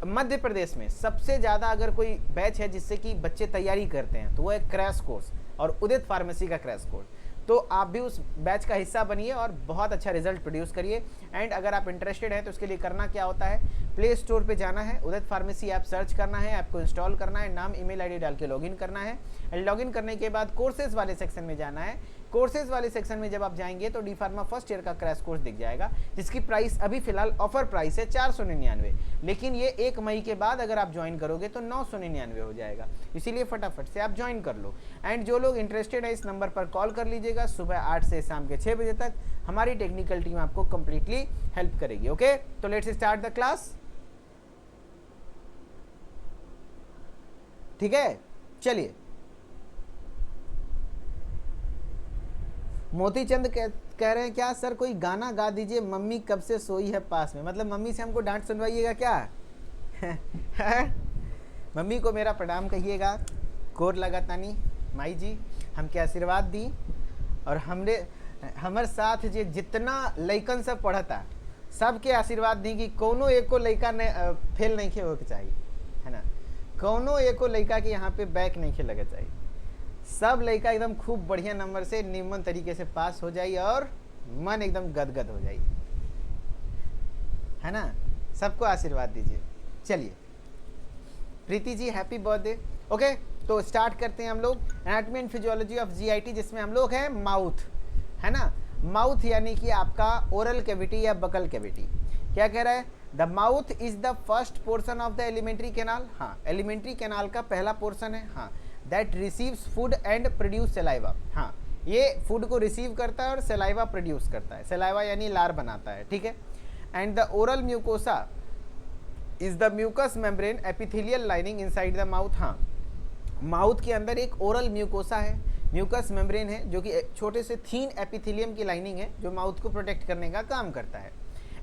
मध्य प्रदेश में सबसे ज़्यादा अगर कोई बैच है जिससे कि बच्चे तैयारी करते हैं तो वो है क्रैश कोर्स और उदित फार्मेसी का क्रैश कोर्स। तो आप भी उस बैच का हिस्सा बनिए और बहुत अच्छा रिजल्ट प्रोड्यूस करिए। एंड अगर आप इंटरेस्टेड हैं तो उसके लिए करना क्या होता है, प्ले स्टोर पे जाना है, उदित फार्मेसी ऐप सर्च करना है, ऐप को इंस्टॉल करना है, नाम ईमेल आईडी डाल के लॉगिन करना है। एंड लॉगिन करने के बाद कोर्सेज वाले सेक्शन में जाना है। कोर्सेज वाले सेक्शन में जब आप जाएंगे तो डी फार्मा फर्स्ट ईयर का क्रैश कोर्स दिख जाएगा, जिसकी प्राइस अभी फिलहाल ऑफर प्राइस है 499, लेकिन ये 1 मई के बाद अगर आप ज्वाइन करोगे तो 999 हो जाएगा। इसीलिए फटाफट से आप ज्वाइन कर लो। एंड जो लोग इंटरेस्टेड है इस नंबर पर कॉल कर लीजिएगा, सुबह 8 से शाम के 6 बजे तक हमारी टेक्निकल टीम आपको कंप्लीटली हेल्प करेगी। ओके, तो लेट्स स्टार्ट द क्लास। ठीक है, चलिए मोतीचंद कह रहे हैं क्या सर कोई गाना गा दीजिए, मम्मी कब से सोई है पास में। मतलब मम्मी से हमको डांट सुनवाइएगा क्या? मम्मी को मेरा प्रणाम कहिएगा, गोर लगा तानी माई जी हमके आशीर्वाद दी, और हमारे साथ जे जितना लइकन सब पढ़ता सबके आशीर्वाद दी कि कोनो एको लइका ने फेल नहीं खे होके चाहिए, है ना। कोनो एको लइका के यहाँ पे बैक नहीं खे लगे चाहिए, सब लइका एकदम खूब बढ़िया नंबर से निम्न तरीके से पास हो जाए और मन एकदम गदगद हो जाए, है ना। सबको आशीर्वाद दीजिए। चलिए Preeti ji happy birthday. Okay तो स्टार्ट करते हैं हम लोग anatomy and physiology of GIT, जिसमें हम लोग हैं माउथ, है ना। माउथ यानी कि आपका ओरल कैविटी या बकल कैविटी। क्या कह रहा है? The mouth is the first portion of the alimentary canal. हाँ, एलिमेंट्री कैनाल का पहला पोर्शन है। हाँ, that receives food and produce saliva. हाँ, ये फूड को रिसीव करता है और सलाइवा प्रोड्यूस करता है। सलाइवा यानी लार बनाता है, ठीक है। And the oral mucosa is the mucus membrane epithelial lining inside the mouth. हाँ, माउथ के अंदर एक ओरल म्यूकोसा है, म्यूकस मेम्ब्रेन है, जो कि छोटे से थीन एपिथेलियम की लाइनिंग है जो माउथ को प्रोटेक्ट करने का काम करता है।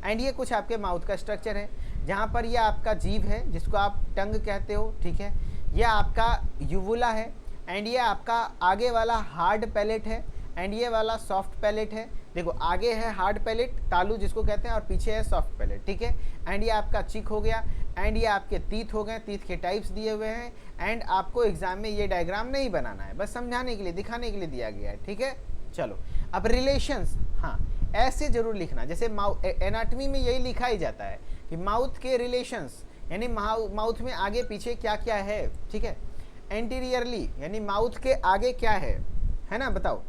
एंड ये कुछ आपके माउथ का स्ट्रक्चर है, जहाँ पर ये आपका जीभ है जिसको आप टंग कहते हो, ठीक है। यह आपका यूवुला है, एंड ये आपका आगे वाला हार्ड पैलेट है, एंड ये वाला सॉफ्ट पैलेट है। देखो आगे है हार्ड पैलेट तालू जिसको कहते हैं, और पीछे है सॉफ्ट पैलेट, ठीक है। एंड ये आपका चिक हो गया, एंड ये आपके तीत हो गए, तीत के टाइप्स दिए हुए हैं। एंड आपको एग्जाम में ये डायग्राम नहीं बनाना है, बस समझाने के लिए दिखाने के लिए दिया गया है, ठीक है। चलो अब रिलेशंस, हाँ ऐसे जरूर लिखना, जैसे एनाटॉमी में यही लिखा ही जाता है कि माउथ के रिलेशंस, यानी माउथ में आगे पीछे क्या क्या है, ठीक है। एंटीरियरली यानी माउथ के आगे क्या है ना, बताओ।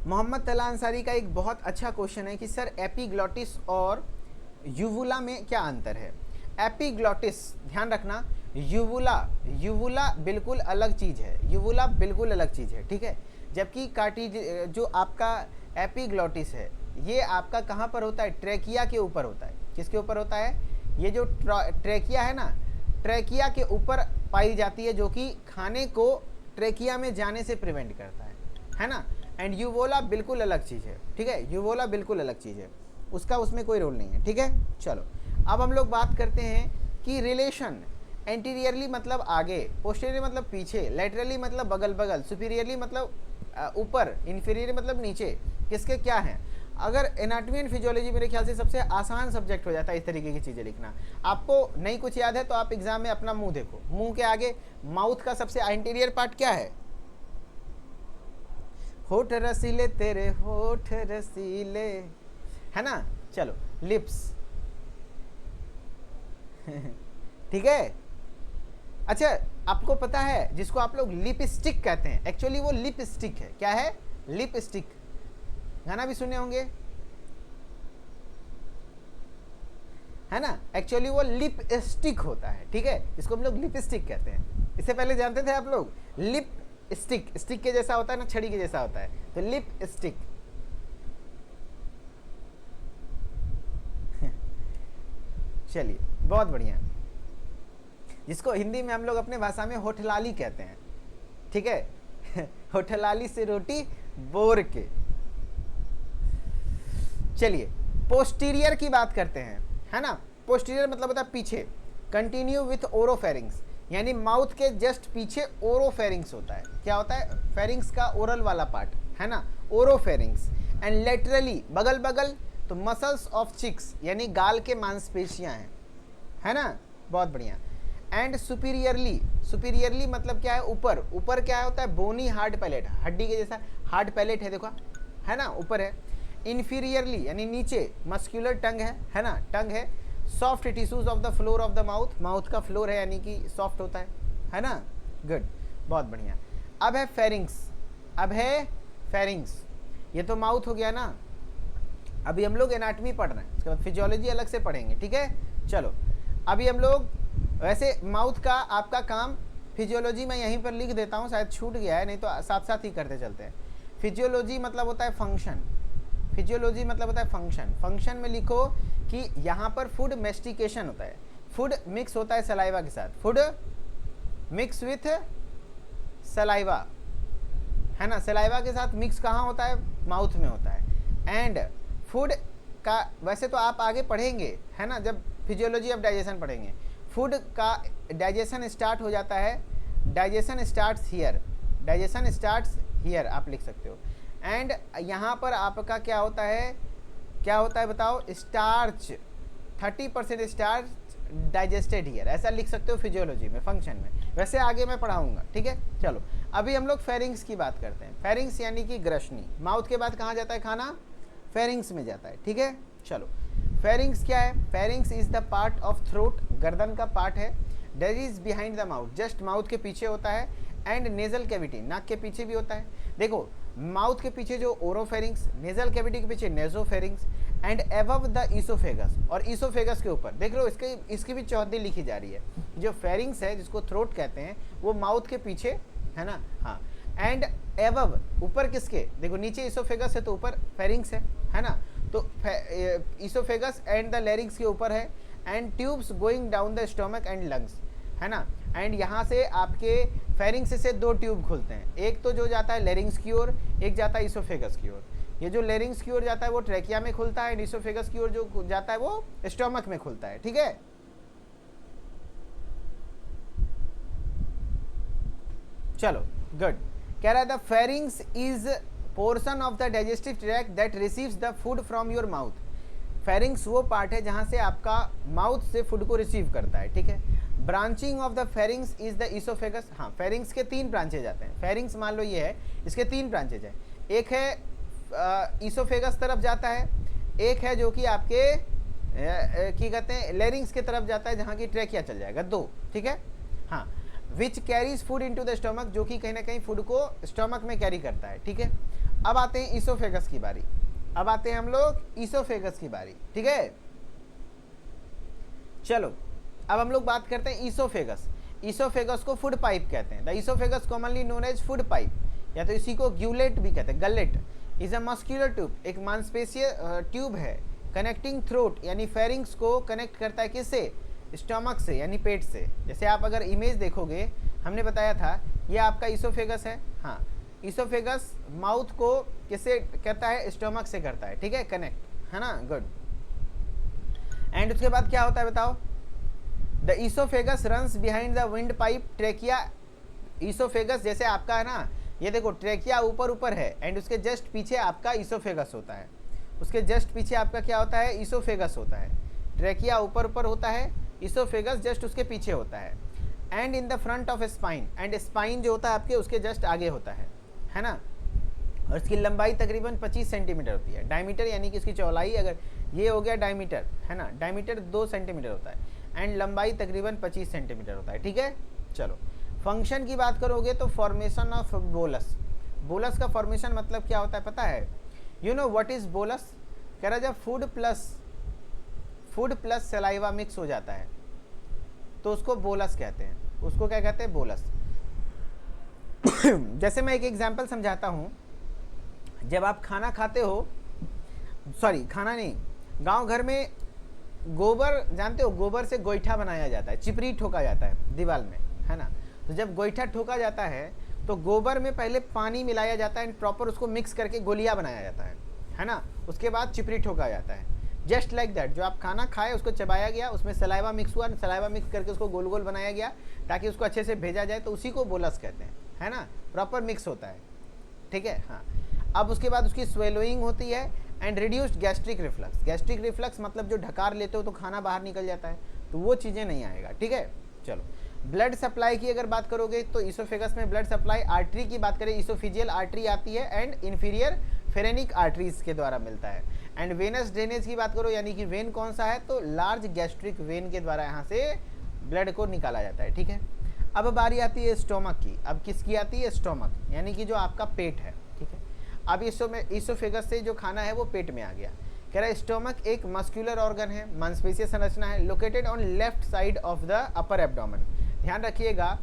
मोहम्मद तला अंसारी का एक बहुत अच्छा क्वेश्चन है कि सर एपिग्लॉटिस और यूवुला में क्या अंतर है। एपिग्लॉटिस ध्यान रखना, यूवुला बिल्कुल अलग चीज़ है, यूवुला बिल्कुल अलग चीज़ है, ठीक है। जबकि जो आपका एपिग्लॉटिस है ये आपका कहाँ पर होता है? ट्रेकिया के ऊपर होता है। किसके ऊपर होता है? ये जो ट्रेकिया है ना, ट्रेकिया के ऊपर पाई जाती है, जो कि खाने को ट्रेकिया में जाने से प्रिवेंट करता है ना। एंड यूवोला बिल्कुल अलग चीज़ है, ठीक है। यूवोला बिल्कुल अलग चीज़ है, उसका उसमें कोई रोल नहीं है, ठीक है। चलो अब हम लोग बात करते हैं कि रिलेशन। एंटीरियरली मतलब आगे, पोस्टीरियर मतलब पीछे, लेटरली मतलब बगल बगल, सुपीरियरली मतलब ऊपर, इन्फीरियर मतलब नीचे, किसके क्या हैं। अगर एनाटॉमी एंड फिजियोलॉजी मेरे ख्याल से सबसे आसान सब्जेक्ट हो जाता है इस तरीके की चीज़ें लिखना। आपको नहीं कुछ याद है तो आप एग्जाम में अपना मुंह देखो, मुंह के आगे माउथ का सबसे इंटीरियर पार्ट क्या है? होठ रसीले तेरे होठ रसीले, है ना। चलो लिप्स, ठीक है। अच्छा आपको पता है जिसको आप लोग लिपस्टिक कहते हैं, एक्चुअली वो लिपस्टिक है। क्या है? लिपस्टिक। गाना भी सुने होंगे, है ना। एक्चुअली वो लिपस्टिक होता है, ठीक है, इसको हम लोग लिपस्टिक कहते हैं। इससे पहले जानते थे आप लोग? लिप स्टिक, स्टिक के जैसा होता है ना, छड़ी के जैसा होता है, तो लिप स्टिक। चलिए बहुत बढ़िया, जिसको हिंदी में हम लोग अपने भाषा में होठलाली कहते हैं, ठीक है। होठलाली से रोटी बोर के। चलिए पोस्टीरियर की बात करते हैं, है ना। पोस्टीरियर मतलब होता है पीछे। कंटिन्यू विथ ओरोफेरिंग्स, यानी माउथ के जस्ट पीछे ओरोफेरिंग्स होता है। क्या होता है? फेरिंग्स का ओरल वाला पार्ट, है ना, ओरोफेरिंग्स। एंड लेटरली बगल बगल तो मसल्स ऑफ चिक्स, यानी गाल के मांसपेशियां हैं, है ना, बहुत बढ़िया। एंड सुपीरियरली, सुपीरियरली मतलब क्या है? ऊपर। ऊपर क्या होता है? बोनी हार्ड पैलेट, हड्डी के जैसा हार्ड पैलेट है, देखो, है ना, ऊपर है। इन्फीरियरली यानी नीचे मस्कुलर टंग है ना, टंग है। Soft tissues of the floor of the mouth, mouth का फ्लोर है यानी कि सॉफ्ट होता है ना। गुड, बहुत बढ़िया। अब है फेरिंग्स, अब है फेरिंग्स। ये तो माउथ हो गया ना। अभी हम लोग एनाटॉमी पढ़ रहे हैं, उसके बाद फिजियोलॉजी अलग से पढ़ेंगे, ठीक है। चलो अभी हम लोग, वैसे माउथ का आपका काम फिजियोलॉजी में यहीं पर लिख देता हूँ, शायद छूट गया है, नहीं तो साथ साथ ही करते चलते हैं। फिजियोलॉजी मतलब होता है फंक्शन, फिजियोलॉजी मतलब होता है फंक्शन। फंक्शन में लिखो कि यहाँ पर फूड मेस्टिकेशन होता है, फूड मिक्स होता है सलाइवा के साथ, फूड मिक्स विथ सलाइवा, है ना, सलाइवा के साथ मिक्स कहाँ होता है, माउथ में होता है। एंड फूड का, वैसे तो आप आगे पढ़ेंगे है ना, जब फिजियोलॉजी ऑफ डाइजेशन पढ़ेंगे, फूड का डाइजेशन स्टार्ट हो जाता है, digestion starts here, digestion starts here आप लिख सकते हो। एंड यहाँ पर आपका क्या होता है, क्या होता है बताओ, स्टार्च 30% स्टार्च डाइजेस्टेड हियर, ऐसा लिख सकते हो फिजियोलॉजी में, फंक्शन में, वैसे आगे मैं पढ़ाऊंगा, ठीक है। चलो अभी हम लोग फेरिंग्स की बात करते हैं। फेरिंग्स यानी कि ग्रशनी, माउथ के बाद कहाँ जाता है खाना, फेरिंग्स में जाता है, ठीक है। चलो फेरिंग्स क्या है, pharynx is the part of throat, गर्दन का पार्ट है, that is behind the mouth, just mouth के पीछे होता है, एंड नेजल कैविटी, नाक के पीछे भी होता है। देखो माउथ के पीछे जो ओरोफेरिंग्स, नेजल कैविटी के पीछे nasopharynx, and above the oesophagus, और ईसोफेगस के ऊपर देख लो, इसकी भी चौथी लिखी जा रही है। जो फेरिंग्स है जिसको थ्रोट कहते हैं वो माउथ के पीछे है ना, हाँ। एंड एबव, ऊपर किसके, देखो नीचे ईसोफेगस है तो ऊपर फेरिंग्स है ना, तो ईसोफेगस एंड द लैरिंग्स के ऊपर है, and tubes going down the stomach and lungs, है ना। एंड यहाँ से आपके फेरिंग्स से दो ट्यूब खुलते हैं, एक तो जो जाता है लैरिंग्स की ओर, एक जाता है ईसोफेगस की ओर। ये जो लैरिंग्स की ओर जाता है वो ट्रैकिया में खुलता है, ईसोफेगस की ओर जो जाता है वो स्टोमक में खुलता है, ठीक है। चलो गुड, कह रहा है the pharynx is portion of the digestive tract that receives the food from your mouth. Pharynx वो पार्ट है जहां से आपका माउथ से फूड को रिसीव करता है, ठीक है। Branching of the pharynx is the oesophagus, हाँ फेरिंग्स के 3 ब्रांचेज आते हैं, फेरिंग्स मान लो ये है, इसके 3 ब्रांचेज है, एक है ईसोफेगस तरफ जाता है, एक है जो कि आपके की कहते हैं लैरिंग्स के तरफ जाता है जहाँ की ट्रैकिया चल जाएगा, 2, ठीक है, हाँ। Which carries food into the stomach, जो कि कहीं ना कहीं फूड को स्टोमक में कैरी करता है, ठीक है। अब आते हैं ईसोफेगस की बारी, अब आते हैं हम लोग ईसोफेगस की बारी, ठीक है। चलो अब हम लोग बात करते हैं ईसोफेगस। ईसोफेगस को फूड पाइप कहते हैं, the oesophagus commonly known as food pipe, या तो इसी को ग्यूलेट भी कहते हैं, gullet is a muscular tube, एक मांसपेशीय ट्यूब है, कनेक्टिंग थ्रोट यानी फेरिंग्स को कनेक्ट करता है किससे, स्टोमक से यानी पेट से। जैसे आप अगर इमेज देखोगे, हमने बताया था ये आपका ईसोफेगस है, हाँ ईसोफेगस माउथ को किससे कहता है, स्टोमक से करता है, ठीक है, कनेक्ट, है ना, गुड। एंड उसके बाद क्या होता है बताओ, the oesophagus runs behind the wind pipe trachea. Oesophagus जैसे आपका है ना, ये देखो ट्रेकिया ऊपर ऊपर है, एंड उसके जस्ट पीछे आपका ईसोफेगस होता है, उसके जस्ट पीछे आपका क्या होता है, ईसोफेगस होता है। ट्रेकिया ऊपर ऊपर होता है, ईसोफेगस जस्ट उसके पीछे होता है। And in the front of spine, and spine जो होता है आपके उसके जस्ट आगे होता है ना। और इसकी लंबाई तकरीबन 25 सेंटीमीटर होती है, डायमीटर यानी कि इसकी चौड़ाई, अगर ये हो गया डायमीटर, है ना, डायमीटर 2 सेंटीमीटर होता है, एंड लंबाई तकरीबन 25 सेंटीमीटर होता है, ठीक है। चलो फंक्शन की बात करोगे तो फॉर्मेशन ऑफ बोलस, बोलस का फॉर्मेशन मतलब क्या होता है पता है, you know what is bolus, कह रहा जब फूड प्लस सलाइवा मिक्स हो जाता है तो उसको बोलस कहते हैं, उसको क्या कहते हैं, बोलस। जैसे मैं एक एग्जांपल समझाता हूँ, जब आप खाना खाते हो, सॉरी खाना नहीं, गांव घर में गोबर, जानते हो गोबर से गोईठा बनाया जाता है, चिपरी ठोका जाता है दीवार में, है ना। तो जब गोईठा ठोका जाता है तो गोबर में पहले पानी मिलाया जाता है एंड प्रॉपर उसको मिक्स करके गोलियां बनाया जाता है ना, उसके बाद चिपरी ठोका जाता है। जस्ट लाइक दैट, जो आप खाना खाए उसको चबाया गया, उसमें सलाइवा मिक्स हुआ, सलाइवा मिक्स करके उसको गोल गोल बनाया गया ताकि उसको अच्छे से भेजा जाए, तो उसी को बोलस कहते हैं, है ना, प्रॉपर मिक्स होता है, ठीक है, हाँ। अब उसके बाद उसकी स्वेलोइंग होती है and reduced gastric reflux, gastric reflux मतलब जो ढकार लेते हो तो खाना बाहर निकल जाता है, तो वो चीज़ें नहीं आएगा, ठीक है। चलो ब्लड सप्लाई की अगर बात करोगे तो ईसोफेगस में ब्लड सप्लाई, आर्टरी की बात करें ईसोफिजियल आर्टरी आती है एंड इन्फीरियर फेरेनिक आर्टरीज के द्वारा मिलता है। एंड वेनस ड्रेनेज की बात करो, यानी कि वेन कौन सा है, तो लार्ज गैस्ट्रिक वेन के द्वारा यहाँ से ब्लड को निकाला जाता है, ठीक है। अब बारी आती है स्टोमक की, अब किसकी आती है, स्टोमक यानी कि जो आपका पेट है, ठीक है। अब ईसोफेगस से जो खाना है वो पेट में आ गया, कह रहा है स्टोमक एक मस्क्यूलर ऑर्गन है, मांसपेशीय संरचना है, located on left side of the upper abdomen. ध्यान रखिएगा,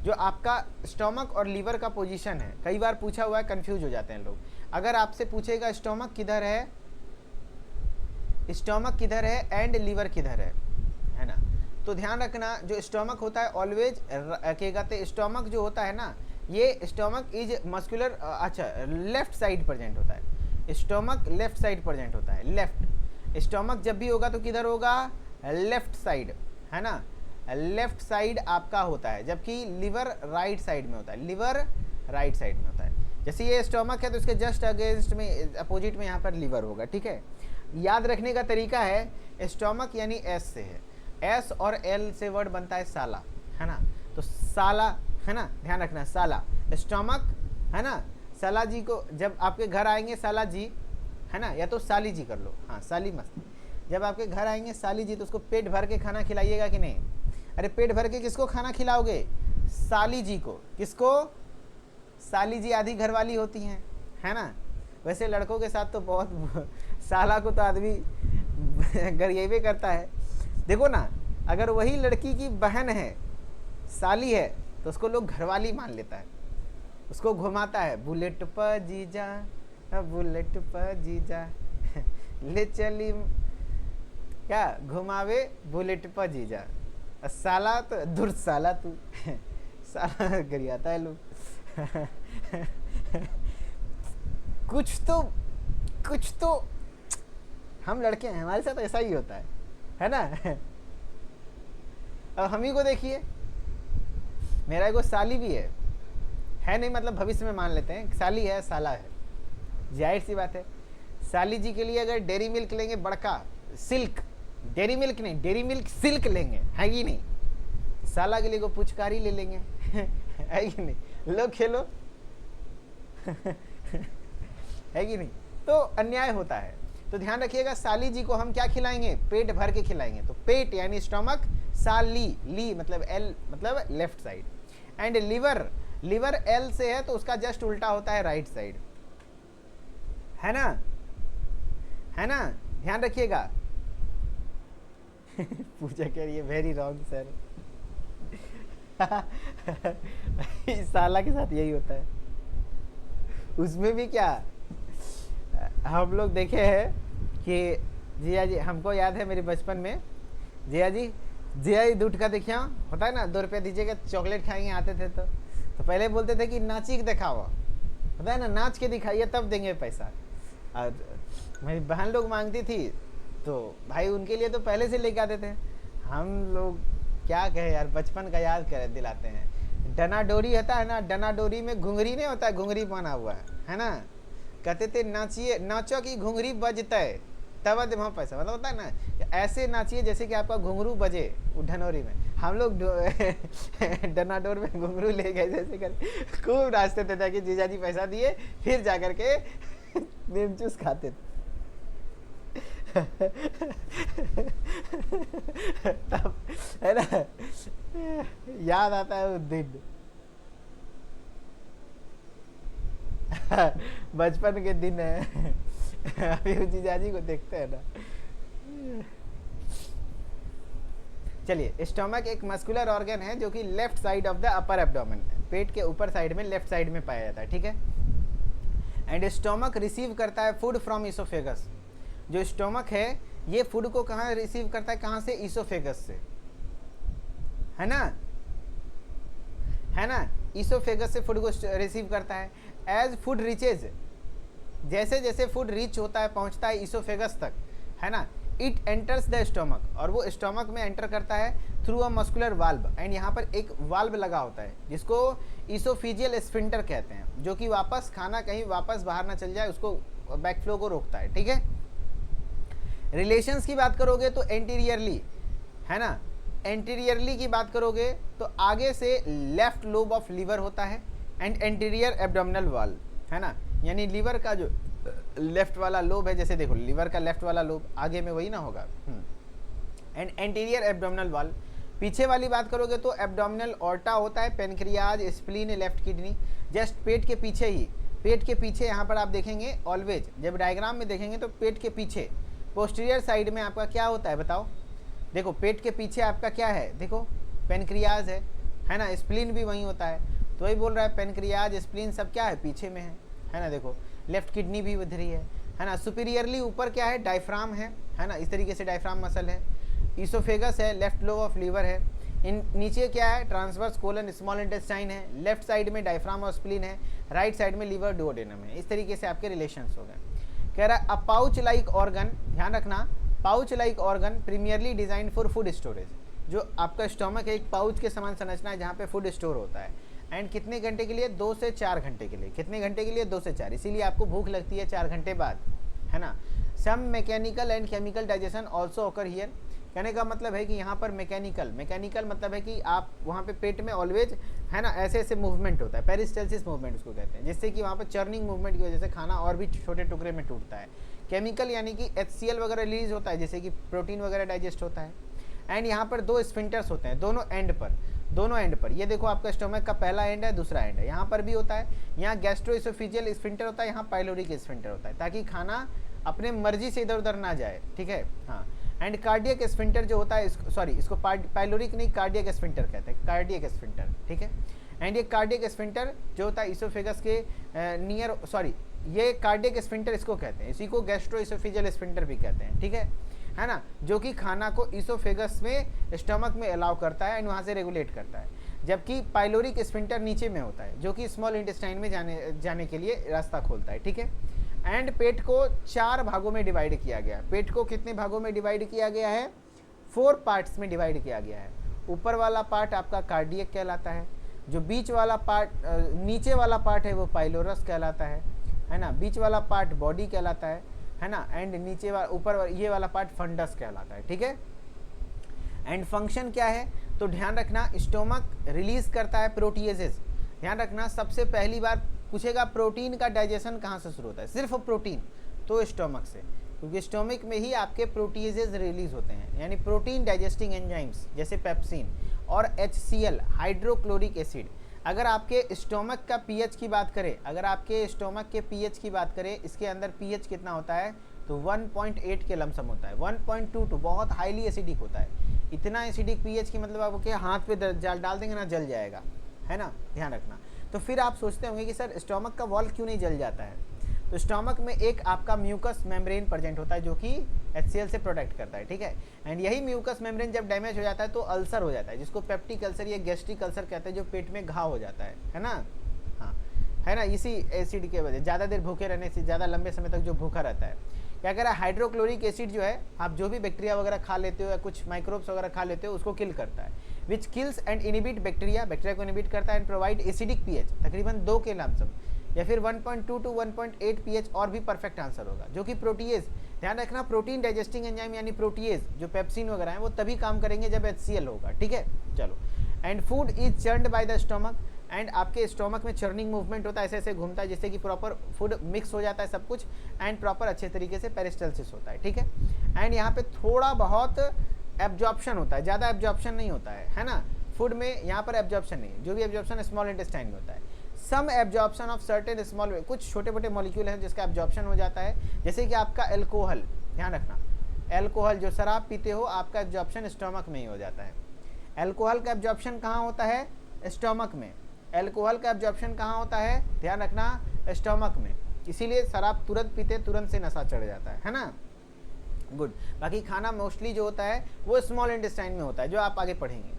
जो आपका स्टोमक और लीवर का पोजीशन है, कई बार पूछा हुआ है, कंफ्यूज हो जाते हैं लोग। अगर आपसे पूछेगा स्टोमक किधर है, स्टोमक किधर है एंड लीवर किधर है ना, तो ध्यान रखना जो स्टोमक होता है ऑलवेज क्या कहते हैं, स्टोमक जो होता है ना ये स्टोमक इज मस्कुलर, अच्छा लेफ्ट साइड प्रेजेंट होता है, स्टोमक लेफ्ट साइड प्रेजेंट होता है, लेफ्ट स्टोमक जब भी होगा तो किधर होगा, लेफ्ट साइड, है ना, लेफ्ट साइड आपका होता है, जबकि लिवर राइट साइड में होता है, लिवर राइट साइड में होता है। जैसे ये स्टोमक है तो इसके जस्ट अगेंस्ट में अपोजिट में यहाँ पर लिवर होगा, ठीक है। याद रखने का तरीका है, स्टोमक यानी एस से है, एस और एल से वर्ड बनता है साला, है ना, तो साला, है ना, ध्यान रखना, साला स्टोमक, है ना। साला जी को जब आपके घर आएंगे साला जी, है ना, या तो साली जी कर लो, हाँ साली मस्त। जब आपके घर आएंगे साली जी तो उसको पेट भर के खाना खिलाइएगा कि नहीं? अरे पेट भर के किसको खाना खिलाओगे? साली जी को। किसको? साली जी आधी घरवाली होती हैं, है ना। वैसे लड़कों के साथ तो बहुत साला को तो आदमी गरिएबे करता है। देखो ना, अगर वही लड़की की बहन है, साली है, तो उसको लोग घरवाली मान लेता है, उसको घुमाता है, बुलेट पर जीजा, बुलेट पर जीजा ले चली, क्या घुमावे बुलेट पर जीजा। साला तो दूर, साला तू साला गरियाता है लोग कुछ तो हम लड़के हैं, हमारे साथ ऐसा ही होता है ना। अब हम ही को देखिए, मेरा एगो साली भी है नहीं, मतलब भविष्य में मान लेते हैं साली है, साला है, जाहिर सी बात है। साली जी के लिए अगर डेयरी मिल्क लेंगे बड़का सिल्क, डेयरी मिल्क नहीं, डेयरी मिल्क सिल्क लेंगे, है कि नहीं। साला के लिए को पुचकारी ले लेंगे है कि नहीं, लो खेलो है कि नहीं। तो अन्याय होता है, तो ध्यान रखिएगा, साली जी को हम क्या खिलाएंगे? पेट भर के खिलाएंगे। तो पेट यानी स्टमक, साली, ली मतलब एल मतलब left side, and liver, liver L से है तो उसका जस्ट उल्टा होता है राइट साइड, है ना, है ना, ध्यान रखिएगा पूजा कह रही है वेरी रॉन्ग सर साला के साथ यही होता है। उसमें भी क्या, हम लोग देखे हैं कि जिया जी, हमको याद है मेरे बचपन में, जिया जी दूध का देखिए होता है ना, 2 रुपये दीजिएगा चॉकलेट खाएंगे आते थे तो पहले बोलते थे कि नाची के दिखाओ, होता है ना, नाच के दिखाइए तब देंगे पैसा। और मेरी बहन लोग मांगती थी तो भाई उनके लिए तो पहले से लेके आते थे। हम लोग क्या कहे यार, बचपन का याद कर दिलाते हैं। डना डोरी होता है ना, डना डोरी में घुंघरी नहीं होता है, घुंघरी बना हुआ है ना, कहते थे नाचिए, नाचो की घुंघरी बजता है तब वहाँ पैसा, मतलब होता है ना, ऐसे नाचिए जैसे कि आपका घुंघरू बजे ढनौरी में। हम लोग डना डोर में घुंघरू ले गए जैसे कर, खूब नाचते थे ताकि जीजा जी पैसा दिए, फिर जा कर के नीम चूस खाते थे तब, है ना, याद आता है वो दिन बचपन के दिन है अभी जीजाजी को देखते हैं ना। चलिए, स्टमक एक मस्कुलर ऑर्गन है जो कि left side of the upper abdomen, पेट के ऊपर साइड में, लेफ्ट साइड में पाया जाता है, ठीक है। एंड स्टमक रिसीव करता है फूड फ्रॉम इसोफेगस। जो स्टमक है ये फूड को कहाँ रिसीव करता है? कहाँ से? इसोफेगस से, है ना, है ना, इसोफेगस से फूड को रिसीव करता है। एज फूड रीचेज, जैसे जैसे फूड रीच होता है, पहुंचता है इसोफेगस तक, है ना, इट एंटर्स द स्टमक, और वो स्टमक में एंटर करता है through a muscular valve. And यहाँ पर एक वाल्व लगा होता है जिसको इसोफिजियल स्फिंक्टर कहते हैं, जो कि वापस खाना कहीं वापस बाहर ना चल जाए, उसको बैकफ्लो को रोकता है, ठीक है। रिलेशंस की बात करोगे तो एंटीरियरली, है ना, एंटीरियरली की बात करोगे तो आगे से लेफ्ट लोब ऑफ लीवर होता है एंड एंटीरियर एब्डोमिनल वॉल, है ना, यानी लीवर का जो लेफ्ट वाला लोब है, जैसे देखो लीवर का लेफ्ट वाला लोब आगे में वही ना होगा, एंड एंटीरियर एब्डोमिनल वॉल। पीछे वाली बात करोगे तो एब्डोमिनल ऑर्टा होता है, pancreas, spleen, left kidney, just पेट के पीछे ही, पेट के पीछे यहाँ पर आप देखेंगे ऑलवेज, जब डायग्राम में देखेंगे तो पेट के पीछे पोस्टीरियर साइड में आपका क्या होता है बताओ? देखो पेट के पीछे आपका क्या है, देखो पेनक्रियाज है ना, स्प्लीन भी वहीं होता है, तो वही बोल रहा है पेनक्रियाज स्प्लीन सब क्या है, पीछे में है ना। देखो लेफ्ट किडनी भी उधर ही है ना। सुपीरियरली ऊपर क्या है, डायफ्राम है ना, इस तरीके से डायफ्राम मसल है। इसोफेगस है, लेफ्ट लोब ऑफ लीवर है, इन नीचे क्या है, ट्रांसवर्स कोलन स्मॉल इंटेस्टाइन है, लेफ्ट साइड में डायफ्राम और स्प्लीन है, राइट साइड में लीवर डुओडेनम है। इस तरीके से आपके रिलेशंस हो गए। कह रहा है अ पाउच लाइक ऑर्गन, ध्यान रखना, pouch like organ primarily design for food storage. जो आपका स्टोमक है एक पाउच के समान संरचना है जहाँ पे फूड स्टोर होता है। एंड कितने घंटे के लिए, 2 से 4 घंटे के लिए। कितने घंटे के लिए, 2 से 4, इसीलिए आपको भूख लगती है 4 घंटे बाद, है ना। Some mechanical and chemical digestion also occur here. कहने का मतलब है कि यहाँ पर मैकेनिकल मतलब है कि आप वहाँ पे पेट में ऑलवेज, है ना, ऐसे ऐसे मूवमेंट होता है, पेरिस्टल्सिस मूवमेंट उसको कहते हैं, जिससे कि वहाँ पर चर्निंग मूवमेंट की वजह से खाना और भी छोटे टुकड़े में टूटता है। केमिकल यानी कि HCl वगैरह रिलीज होता है, जैसे कि प्रोटीन वगैरह डाइजेस्ट होता है। एंड यहाँ पर 2 स्फिंक्टर्स होते हैं दोनों एंड पर। ये देखो आपका स्टोमक का पहला एंड है, दूसरा एंड है, यहाँ पर भी होता है। यहाँ गैस्ट्रोइसोफेजियल स्फिंक्टर होता है, यहाँ पाइलोरिक स्फिंक्टर होता है, ताकि खाना अपने मर्जी से इधर उधर ना जाए, ठीक है। हाँ, एंड कार्डियक स्फिंक्टर जो होता है, इसको पाइलोरिक नहीं, कार्डियक स्फिंक्टर कहते हैं, कार्डियक स्फिंक्टर, ठीक है। एंड ये कार्डियक स्फिंक्टर जो होता है इसोफेगस के नियर, ये कार्डियक स्फिंक्टर इसको कहते हैं, इसी को गैस्ट्रोइसोफेजियल स्फिंक्टर भी कहते हैं, ठीक है ना, जो कि खाना को इसोफेगस में, स्टमक में अलाउ करता है एंड वहाँ से रेगुलेट करता है। जबकि पाइलोरिक स्फिंक्टर नीचे में होता है, जो कि स्मॉल इंटेस्टाइन में जाने के लिए रास्ता खोलता है, ठीक है। एंड पेट को 4 भागों में डिवाइड किया गया। पेट को कितने भागों में डिवाइड किया गया है, 4 पार्ट्स में डिवाइड किया गया है। ऊपर वाला पार्ट आपका कार्डियक कहलाता है, जो बीच वाला पार्ट, नीचे वाला पार्ट है वो पाइलोरस कहलाता है ना, बीच वाला पार्ट बॉडी कहलाता है ना, एंड नीचे वाला, ऊपर ये वाला पार्ट फंडस कहलाता है, ठीक है। एंड फंक्शन क्या है, तो ध्यान रखना, स्टोमक रिलीज करता है प्रोटीएजेस। ध्यान रखना, सबसे पहली बार पूछेगा प्रोटीन का डाइजेशन कहाँ से शुरू होता है, सिर्फ प्रोटीन, तो स्टोमक से, क्योंकि स्टोमक में ही आपके प्रोटीएजेस रिलीज होते हैं, यानी प्रोटीन डाइजेस्टिंग एंजाइम्स, जैसे पेप्सिन और HCl हाइड्रोक्लोरिक एसिड। अगर आपके स्टोमक का पीएच की बात करें, इसके अंदर पीएच कितना होता है, तो 1.8 के लमसम होता है, 1.22 बहुत हाईली एसिडिक होता है। इतना एसिडिक पीएच की मतलब आपको क्या, हाथ पे डाल देंगे ना जल जाएगा, है ना, ध्यान रखना। तो फिर आप सोचते होंगे कि सर स्टोमक का वॉल क्यों नहीं जल जाता है, तो स्टोमक में एक आपका म्यूकस मेम्ब्रेन प्रेजेंट होता है, जो कि HCl से प्रोटेक्ट करता है, ठीक है। एंड यही म्यूकस मेम्ब्रेन जब डैमेज हो जाता है तो अल्सर हो जाता है, जिसको पेप्टिक अल्सर या गैस्ट्रिक अल्सर कहते हैं, जो पेट में घाव हो जाता है ना, हाँ, है ना, इसी एसिड के वजह, ज़्यादा देर भूखे रहने से, ज़्यादा लंबे समय तक जो भूखा रहता है। क्या कह रहा है, हाइड्रोक्लोरिक एसिड जो है, आप जो भी बैक्टीरिया वगैरह खा लेते हो या कुछ माइक्रोब्स वगैरह खा लेते हो, उसको किल करता है, विच किल्स एंड इनिबिट बैक्टीरिया को इनिबिट करता है, एंड प्रोवाइड एसिडिक पीएच तकरीबन 2 के लमसम, या फिर 1.2 to 1.8 पीएच, और भी परफेक्ट आंसर होगा, जो कि प्रोटीएज। ध्यान रखना, प्रोटीन डाइजेस्टिंग एंजाइम यानी प्रोटीएज, जो पेप्सिन वगैरह हैं, वो तभी काम करेंगे जब HCl होगा, ठीक है। चलो, and food is churned by the stomach, and आपके स्टोमक में चर्निंग मूवमेंट होता है, ऐसे ऐसे घूमता है, जिससे कि प्रॉपर फूड मिक्स हो जाता है सब कुछ, एंड प्रॉपर अच्छे तरीके से पेरिस्टल्सिस होता है, ठीक है। एंड यहाँ पे थोड़ा बहुत एब्जॉर्प्शन होता है, ज़्यादा एब्जॉर्प्शन नहीं होता है ना, फूड में यहाँ पर एब्जॉर्प्शन नहीं, जो भी एब्जॉर्प्शन स्मॉल इंटेस्टाइन में होता है। सम एब्जॉर्प्शन ऑफ सर्टेन स्मॉल, कुछ छोटे मोटे मॉलिक्यूल हैं जिसका एब्जॉर्प्शन हो जाता है, जैसे कि आपका एल्कोहल, ध्यान रखना, एल्कोहल जो शराब पीते हो, आपका एब्जॉर्प्शन स्टोमक में ही हो जाता है। एल्कोहल का एब्जॉर्प्शन कहाँ होता है, स्टोमक में। एल्कोहल का एब्जॉर्प्शन कहाँ होता है, ध्यान रखना, स्टोमक में। इसीलिए शराब तुरंत पीते तुरंत से नशा चढ़ जाता है ना। गुड। बाकी खाना मोस्टली जो होता है वो स्मॉल इंटेस्टाइन में होता है, जो आप आगे पढ़ेंगे।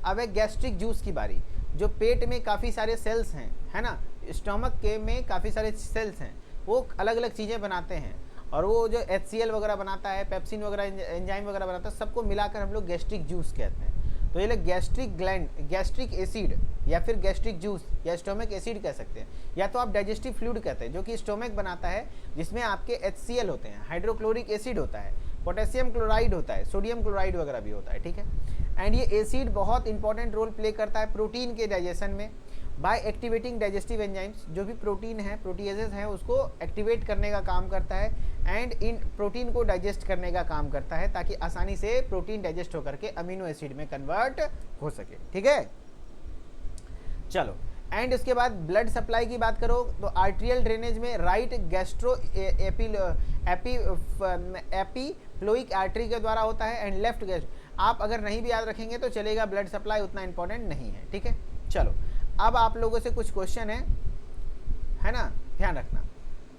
अब है गैस्ट्रिक जूस की बारी। जो पेट में काफ़ी सारे सेल्स हैं, है ना, स्टोमक के में काफ़ी सारे सेल्स हैं, वो अलग अलग चीज़ें बनाते हैं, और वो जो HCl वगैरह बनाता है, पेप्सिन वगैरह एंजाइम वगैरह बनाता है, सबको मिलाकर हम लोग गैस्ट्रिक जूस कहते हैं। तो ये लोग गैस्ट्रिक ग्लैंड, गैस्ट्रिक एसिड या फिर गैस्ट्रिक जूस या स्टोमक एसिड कह सकते हैं, या तो आप डाइजेस्टिव फ्लूइड कहते हैं, जो कि स्टोमक बनाता है, जिसमें आपके HCl होते हैं, हाइड्रोक्लोरिक एसिड होता है, पोटेशियम क्लोराइड होता है, सोडियम क्लोराइड वगैरह भी होता है, ठीक है। एंड ये एसिड बहुत इंपॉर्टेंट रोल प्ले करता है प्रोटीन के डाइजेशन में, बाय एक्टिवेटिंग डाइजेस्टिव एंजाइम्स। जो भी प्रोटीन है, प्रोटीएजेस हैं, उसको एक्टिवेट करने का काम करता है, एंड इन प्रोटीन को डाइजेस्ट करने का काम करता है, ताकि आसानी से प्रोटीन डाइजेस्ट होकर के अमीनो एसिड में कन्वर्ट हो सके, ठीक है। चलो, एंड उसके बाद ब्लड सप्लाई की बात करो तो आर्टेरियल ड्रेनेज में राइट गैस्ट्रो एपीफ्लोइक आर्टरी के द्वारा होता है, एंड लेफ्ट गैस्ट। आप अगर नहीं भी याद रखेंगे तो चलेगा, ब्लड सप्लाई उतना इंपॉर्टेंट नहीं है, ठीक है। चलो, अब आप लोगों से कुछ क्वेश्चन है ना, ध्यान रखना।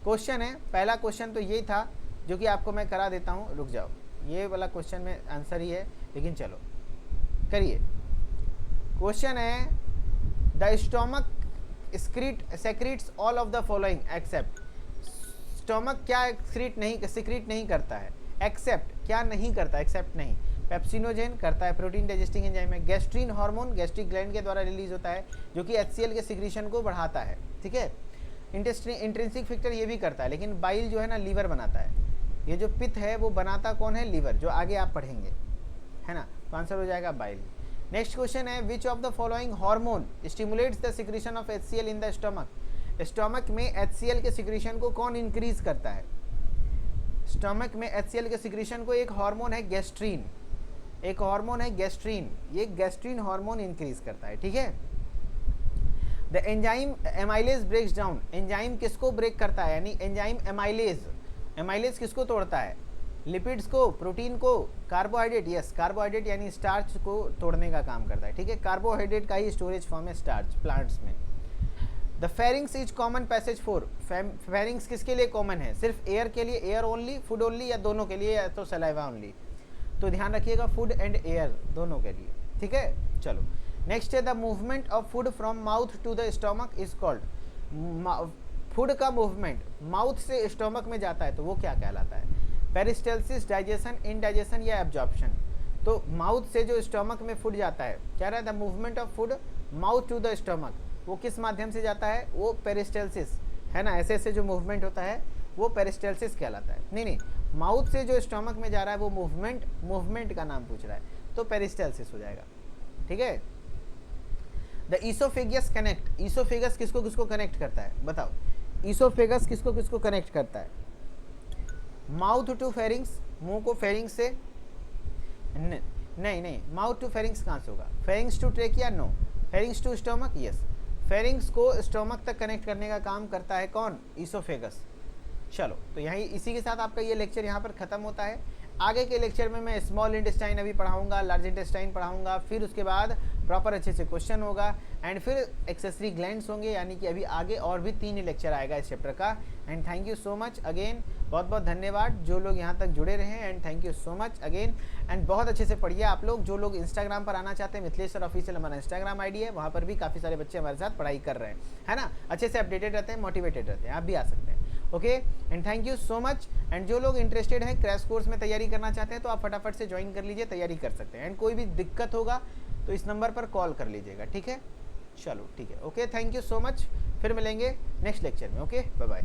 क्वेश्चन है, पहला क्वेश्चन तो यही था जो कि आपको मैं करा देता हूँ, रुक जाओ, ये वाला क्वेश्चन में आंसर ही है, लेकिन चलो करिए। क्वेश्चन है the stomach secretes all of the following except. Stomach क्या सिक्रीट नहीं करता है, एक्सेप्ट क्या नहीं करता, एक्सेप्ट नहीं, पेप्सिनोजेन करता है, प्रोटीन डाइजेस्टिंग एंजाइम है, गैस्ट्रीन हार्मोन गैस्ट्रिक ग्लैंड के द्वारा रिलीज होता है जो कि HCl के सिक्रीशन को बढ़ाता है, ठीक है। इंट्रिंसिक फैक्टर ये भी करता है, लेकिन बाइल जो है ना लीवर बनाता है, ये जो पित्त है वो बनाता कौन है, लीवर, जो आगे आप पढ़ेंगे, है ना। तो आंसर हो जाएगा बाइल। नेक्स्ट क्वेश्चन है which of the following hormone stimulates the secretion of HCl in the stomach. Stomach में HCl के सिक्रीशन को कौन इंक्रीज करता है, स्टमक में HCl के सिक्रीशन को एक हार्मोन है गैस्ट्रीन, एक हार्मोन है गैस्ट्रीन, ये गैस्ट्रीन हार्मोन इंक्रीज करता है, ठीक है। The enzyme amylase breaks down, enzyme किसको ब्रेक करता है, यानी एंजाइम एमाइलेज, एमाइलेज किसको तोड़ता है, लिपिड्स को, प्रोटीन को, कार्बोहाइड्रेट, यस कार्बोहाइड्रेट यानी स्टार्च को तोड़ने का काम करता है, ठीक है। कार्बोहाइड्रेट का ही स्टोरेज फॉर्म है स्टार्च प्लांट्स में। The pharynx is common passage for, pharynx किसके लिए कॉमन है, सिर्फ एयर के लिए, एयर ओनली, फूड ओनली, या दोनों के लिए, या तो सलाइवा ओनली। तो ध्यान रखिएगा फूड एंड एयर दोनों के लिए, ठीक है। चलो नेक्स्ट है the movement of food from mouth to the stomach is called, food का मूवमेंट माउथ से स्टोमक में जाता है तो वो क्या कहलाता है, पेरिस्टल्सिस, डाइजेशन, इनडाइजेशन या एब्जॉर्प्शन। तो माउथ से जो स्टोमक में फूड जाता है, क्या रहा है, the movement of food mouth to the stomach, वो किस माध्यम से जाता है, वो पेरिस्टल्सिस, है ना, ऐसे ऐसे जो मूवमेंट होता है वो पेरिस्टल्सिस कहलाता है। नहीं, माउथ से जो स्टोमक में जा रहा है वो मूवमेंट का नाम पूछ रहा है, तो पेरिस्टल्सिस हो जाएगा, ठीक है। द ईसोफेगस कनेक्ट, ईसोफेगस किसको किसको कनेक्ट करता है, बताओ, ईसोफेगस किसको किसको कनेक्ट करता है, माउथ टू फेरिंग्स, मुंह को फेरिंग्स से, नहीं, माउथ टू फेरिंग्स कहाँ से होगा, pharynx to trachea, no, pharynx to stomach, yes, pharynx को स्टोमक तक कनेक्ट करने का काम करता है कौन, ईसोफेगस। चलो तो यही इसी के साथ आपका ये लेक्चर यहाँ पर ख़त्म होता है। आगे के लेक्चर में मैं स्मॉल इंटेस्टाइन अभी पढ़ाऊंगा, लार्ज इंटेस्टाइन पढ़ाऊंगा, फिर उसके बाद प्रॉपर अच्छे से क्वेश्चन होगा एंड फिर एक्सेसरी ग्लैंड्स होंगे, यानी कि अभी आगे और भी 3 लेक्चर आएगा इस चैप्टर का। And thank you so much again, बहुत बहुत धन्यवाद जो लोग यहाँ तक जुड़े रहे, and thank you so much again. And बहुत अच्छे से पढ़िए आप लोग, जो लोग इंस्टाग्राम पर आना चाहते हैं, मिथिलेश सर ऑफिशियल हमारा इंस्टाग्राम आईडी है, वहाँ पर भी काफ़ी सारे बच्चे हमारे साथ पढ़ाई कर रहे हैं, है ना, अच्छे से अपडेटेड रहते हैं, मोटिवेटेड रहते हैं, आप भी आ सकते हैं। Okay and thank you so much. And जो लोग इंटरेस्टेड हैं क्रैश कोर्स में तैयारी करना चाहते हैं तो आप फटाफट से ज्वाइन कर लीजिए, तैयारी कर सकते हैं। एंड कोई भी दिक्कत होगा तो इस नंबर पर कॉल कर लीजिएगा, ठीक है। चलो ठीक है, okay, thank you so much, फिर मिलेंगे नेक्स्ट लेक्चर में, ओके, बाय बाय।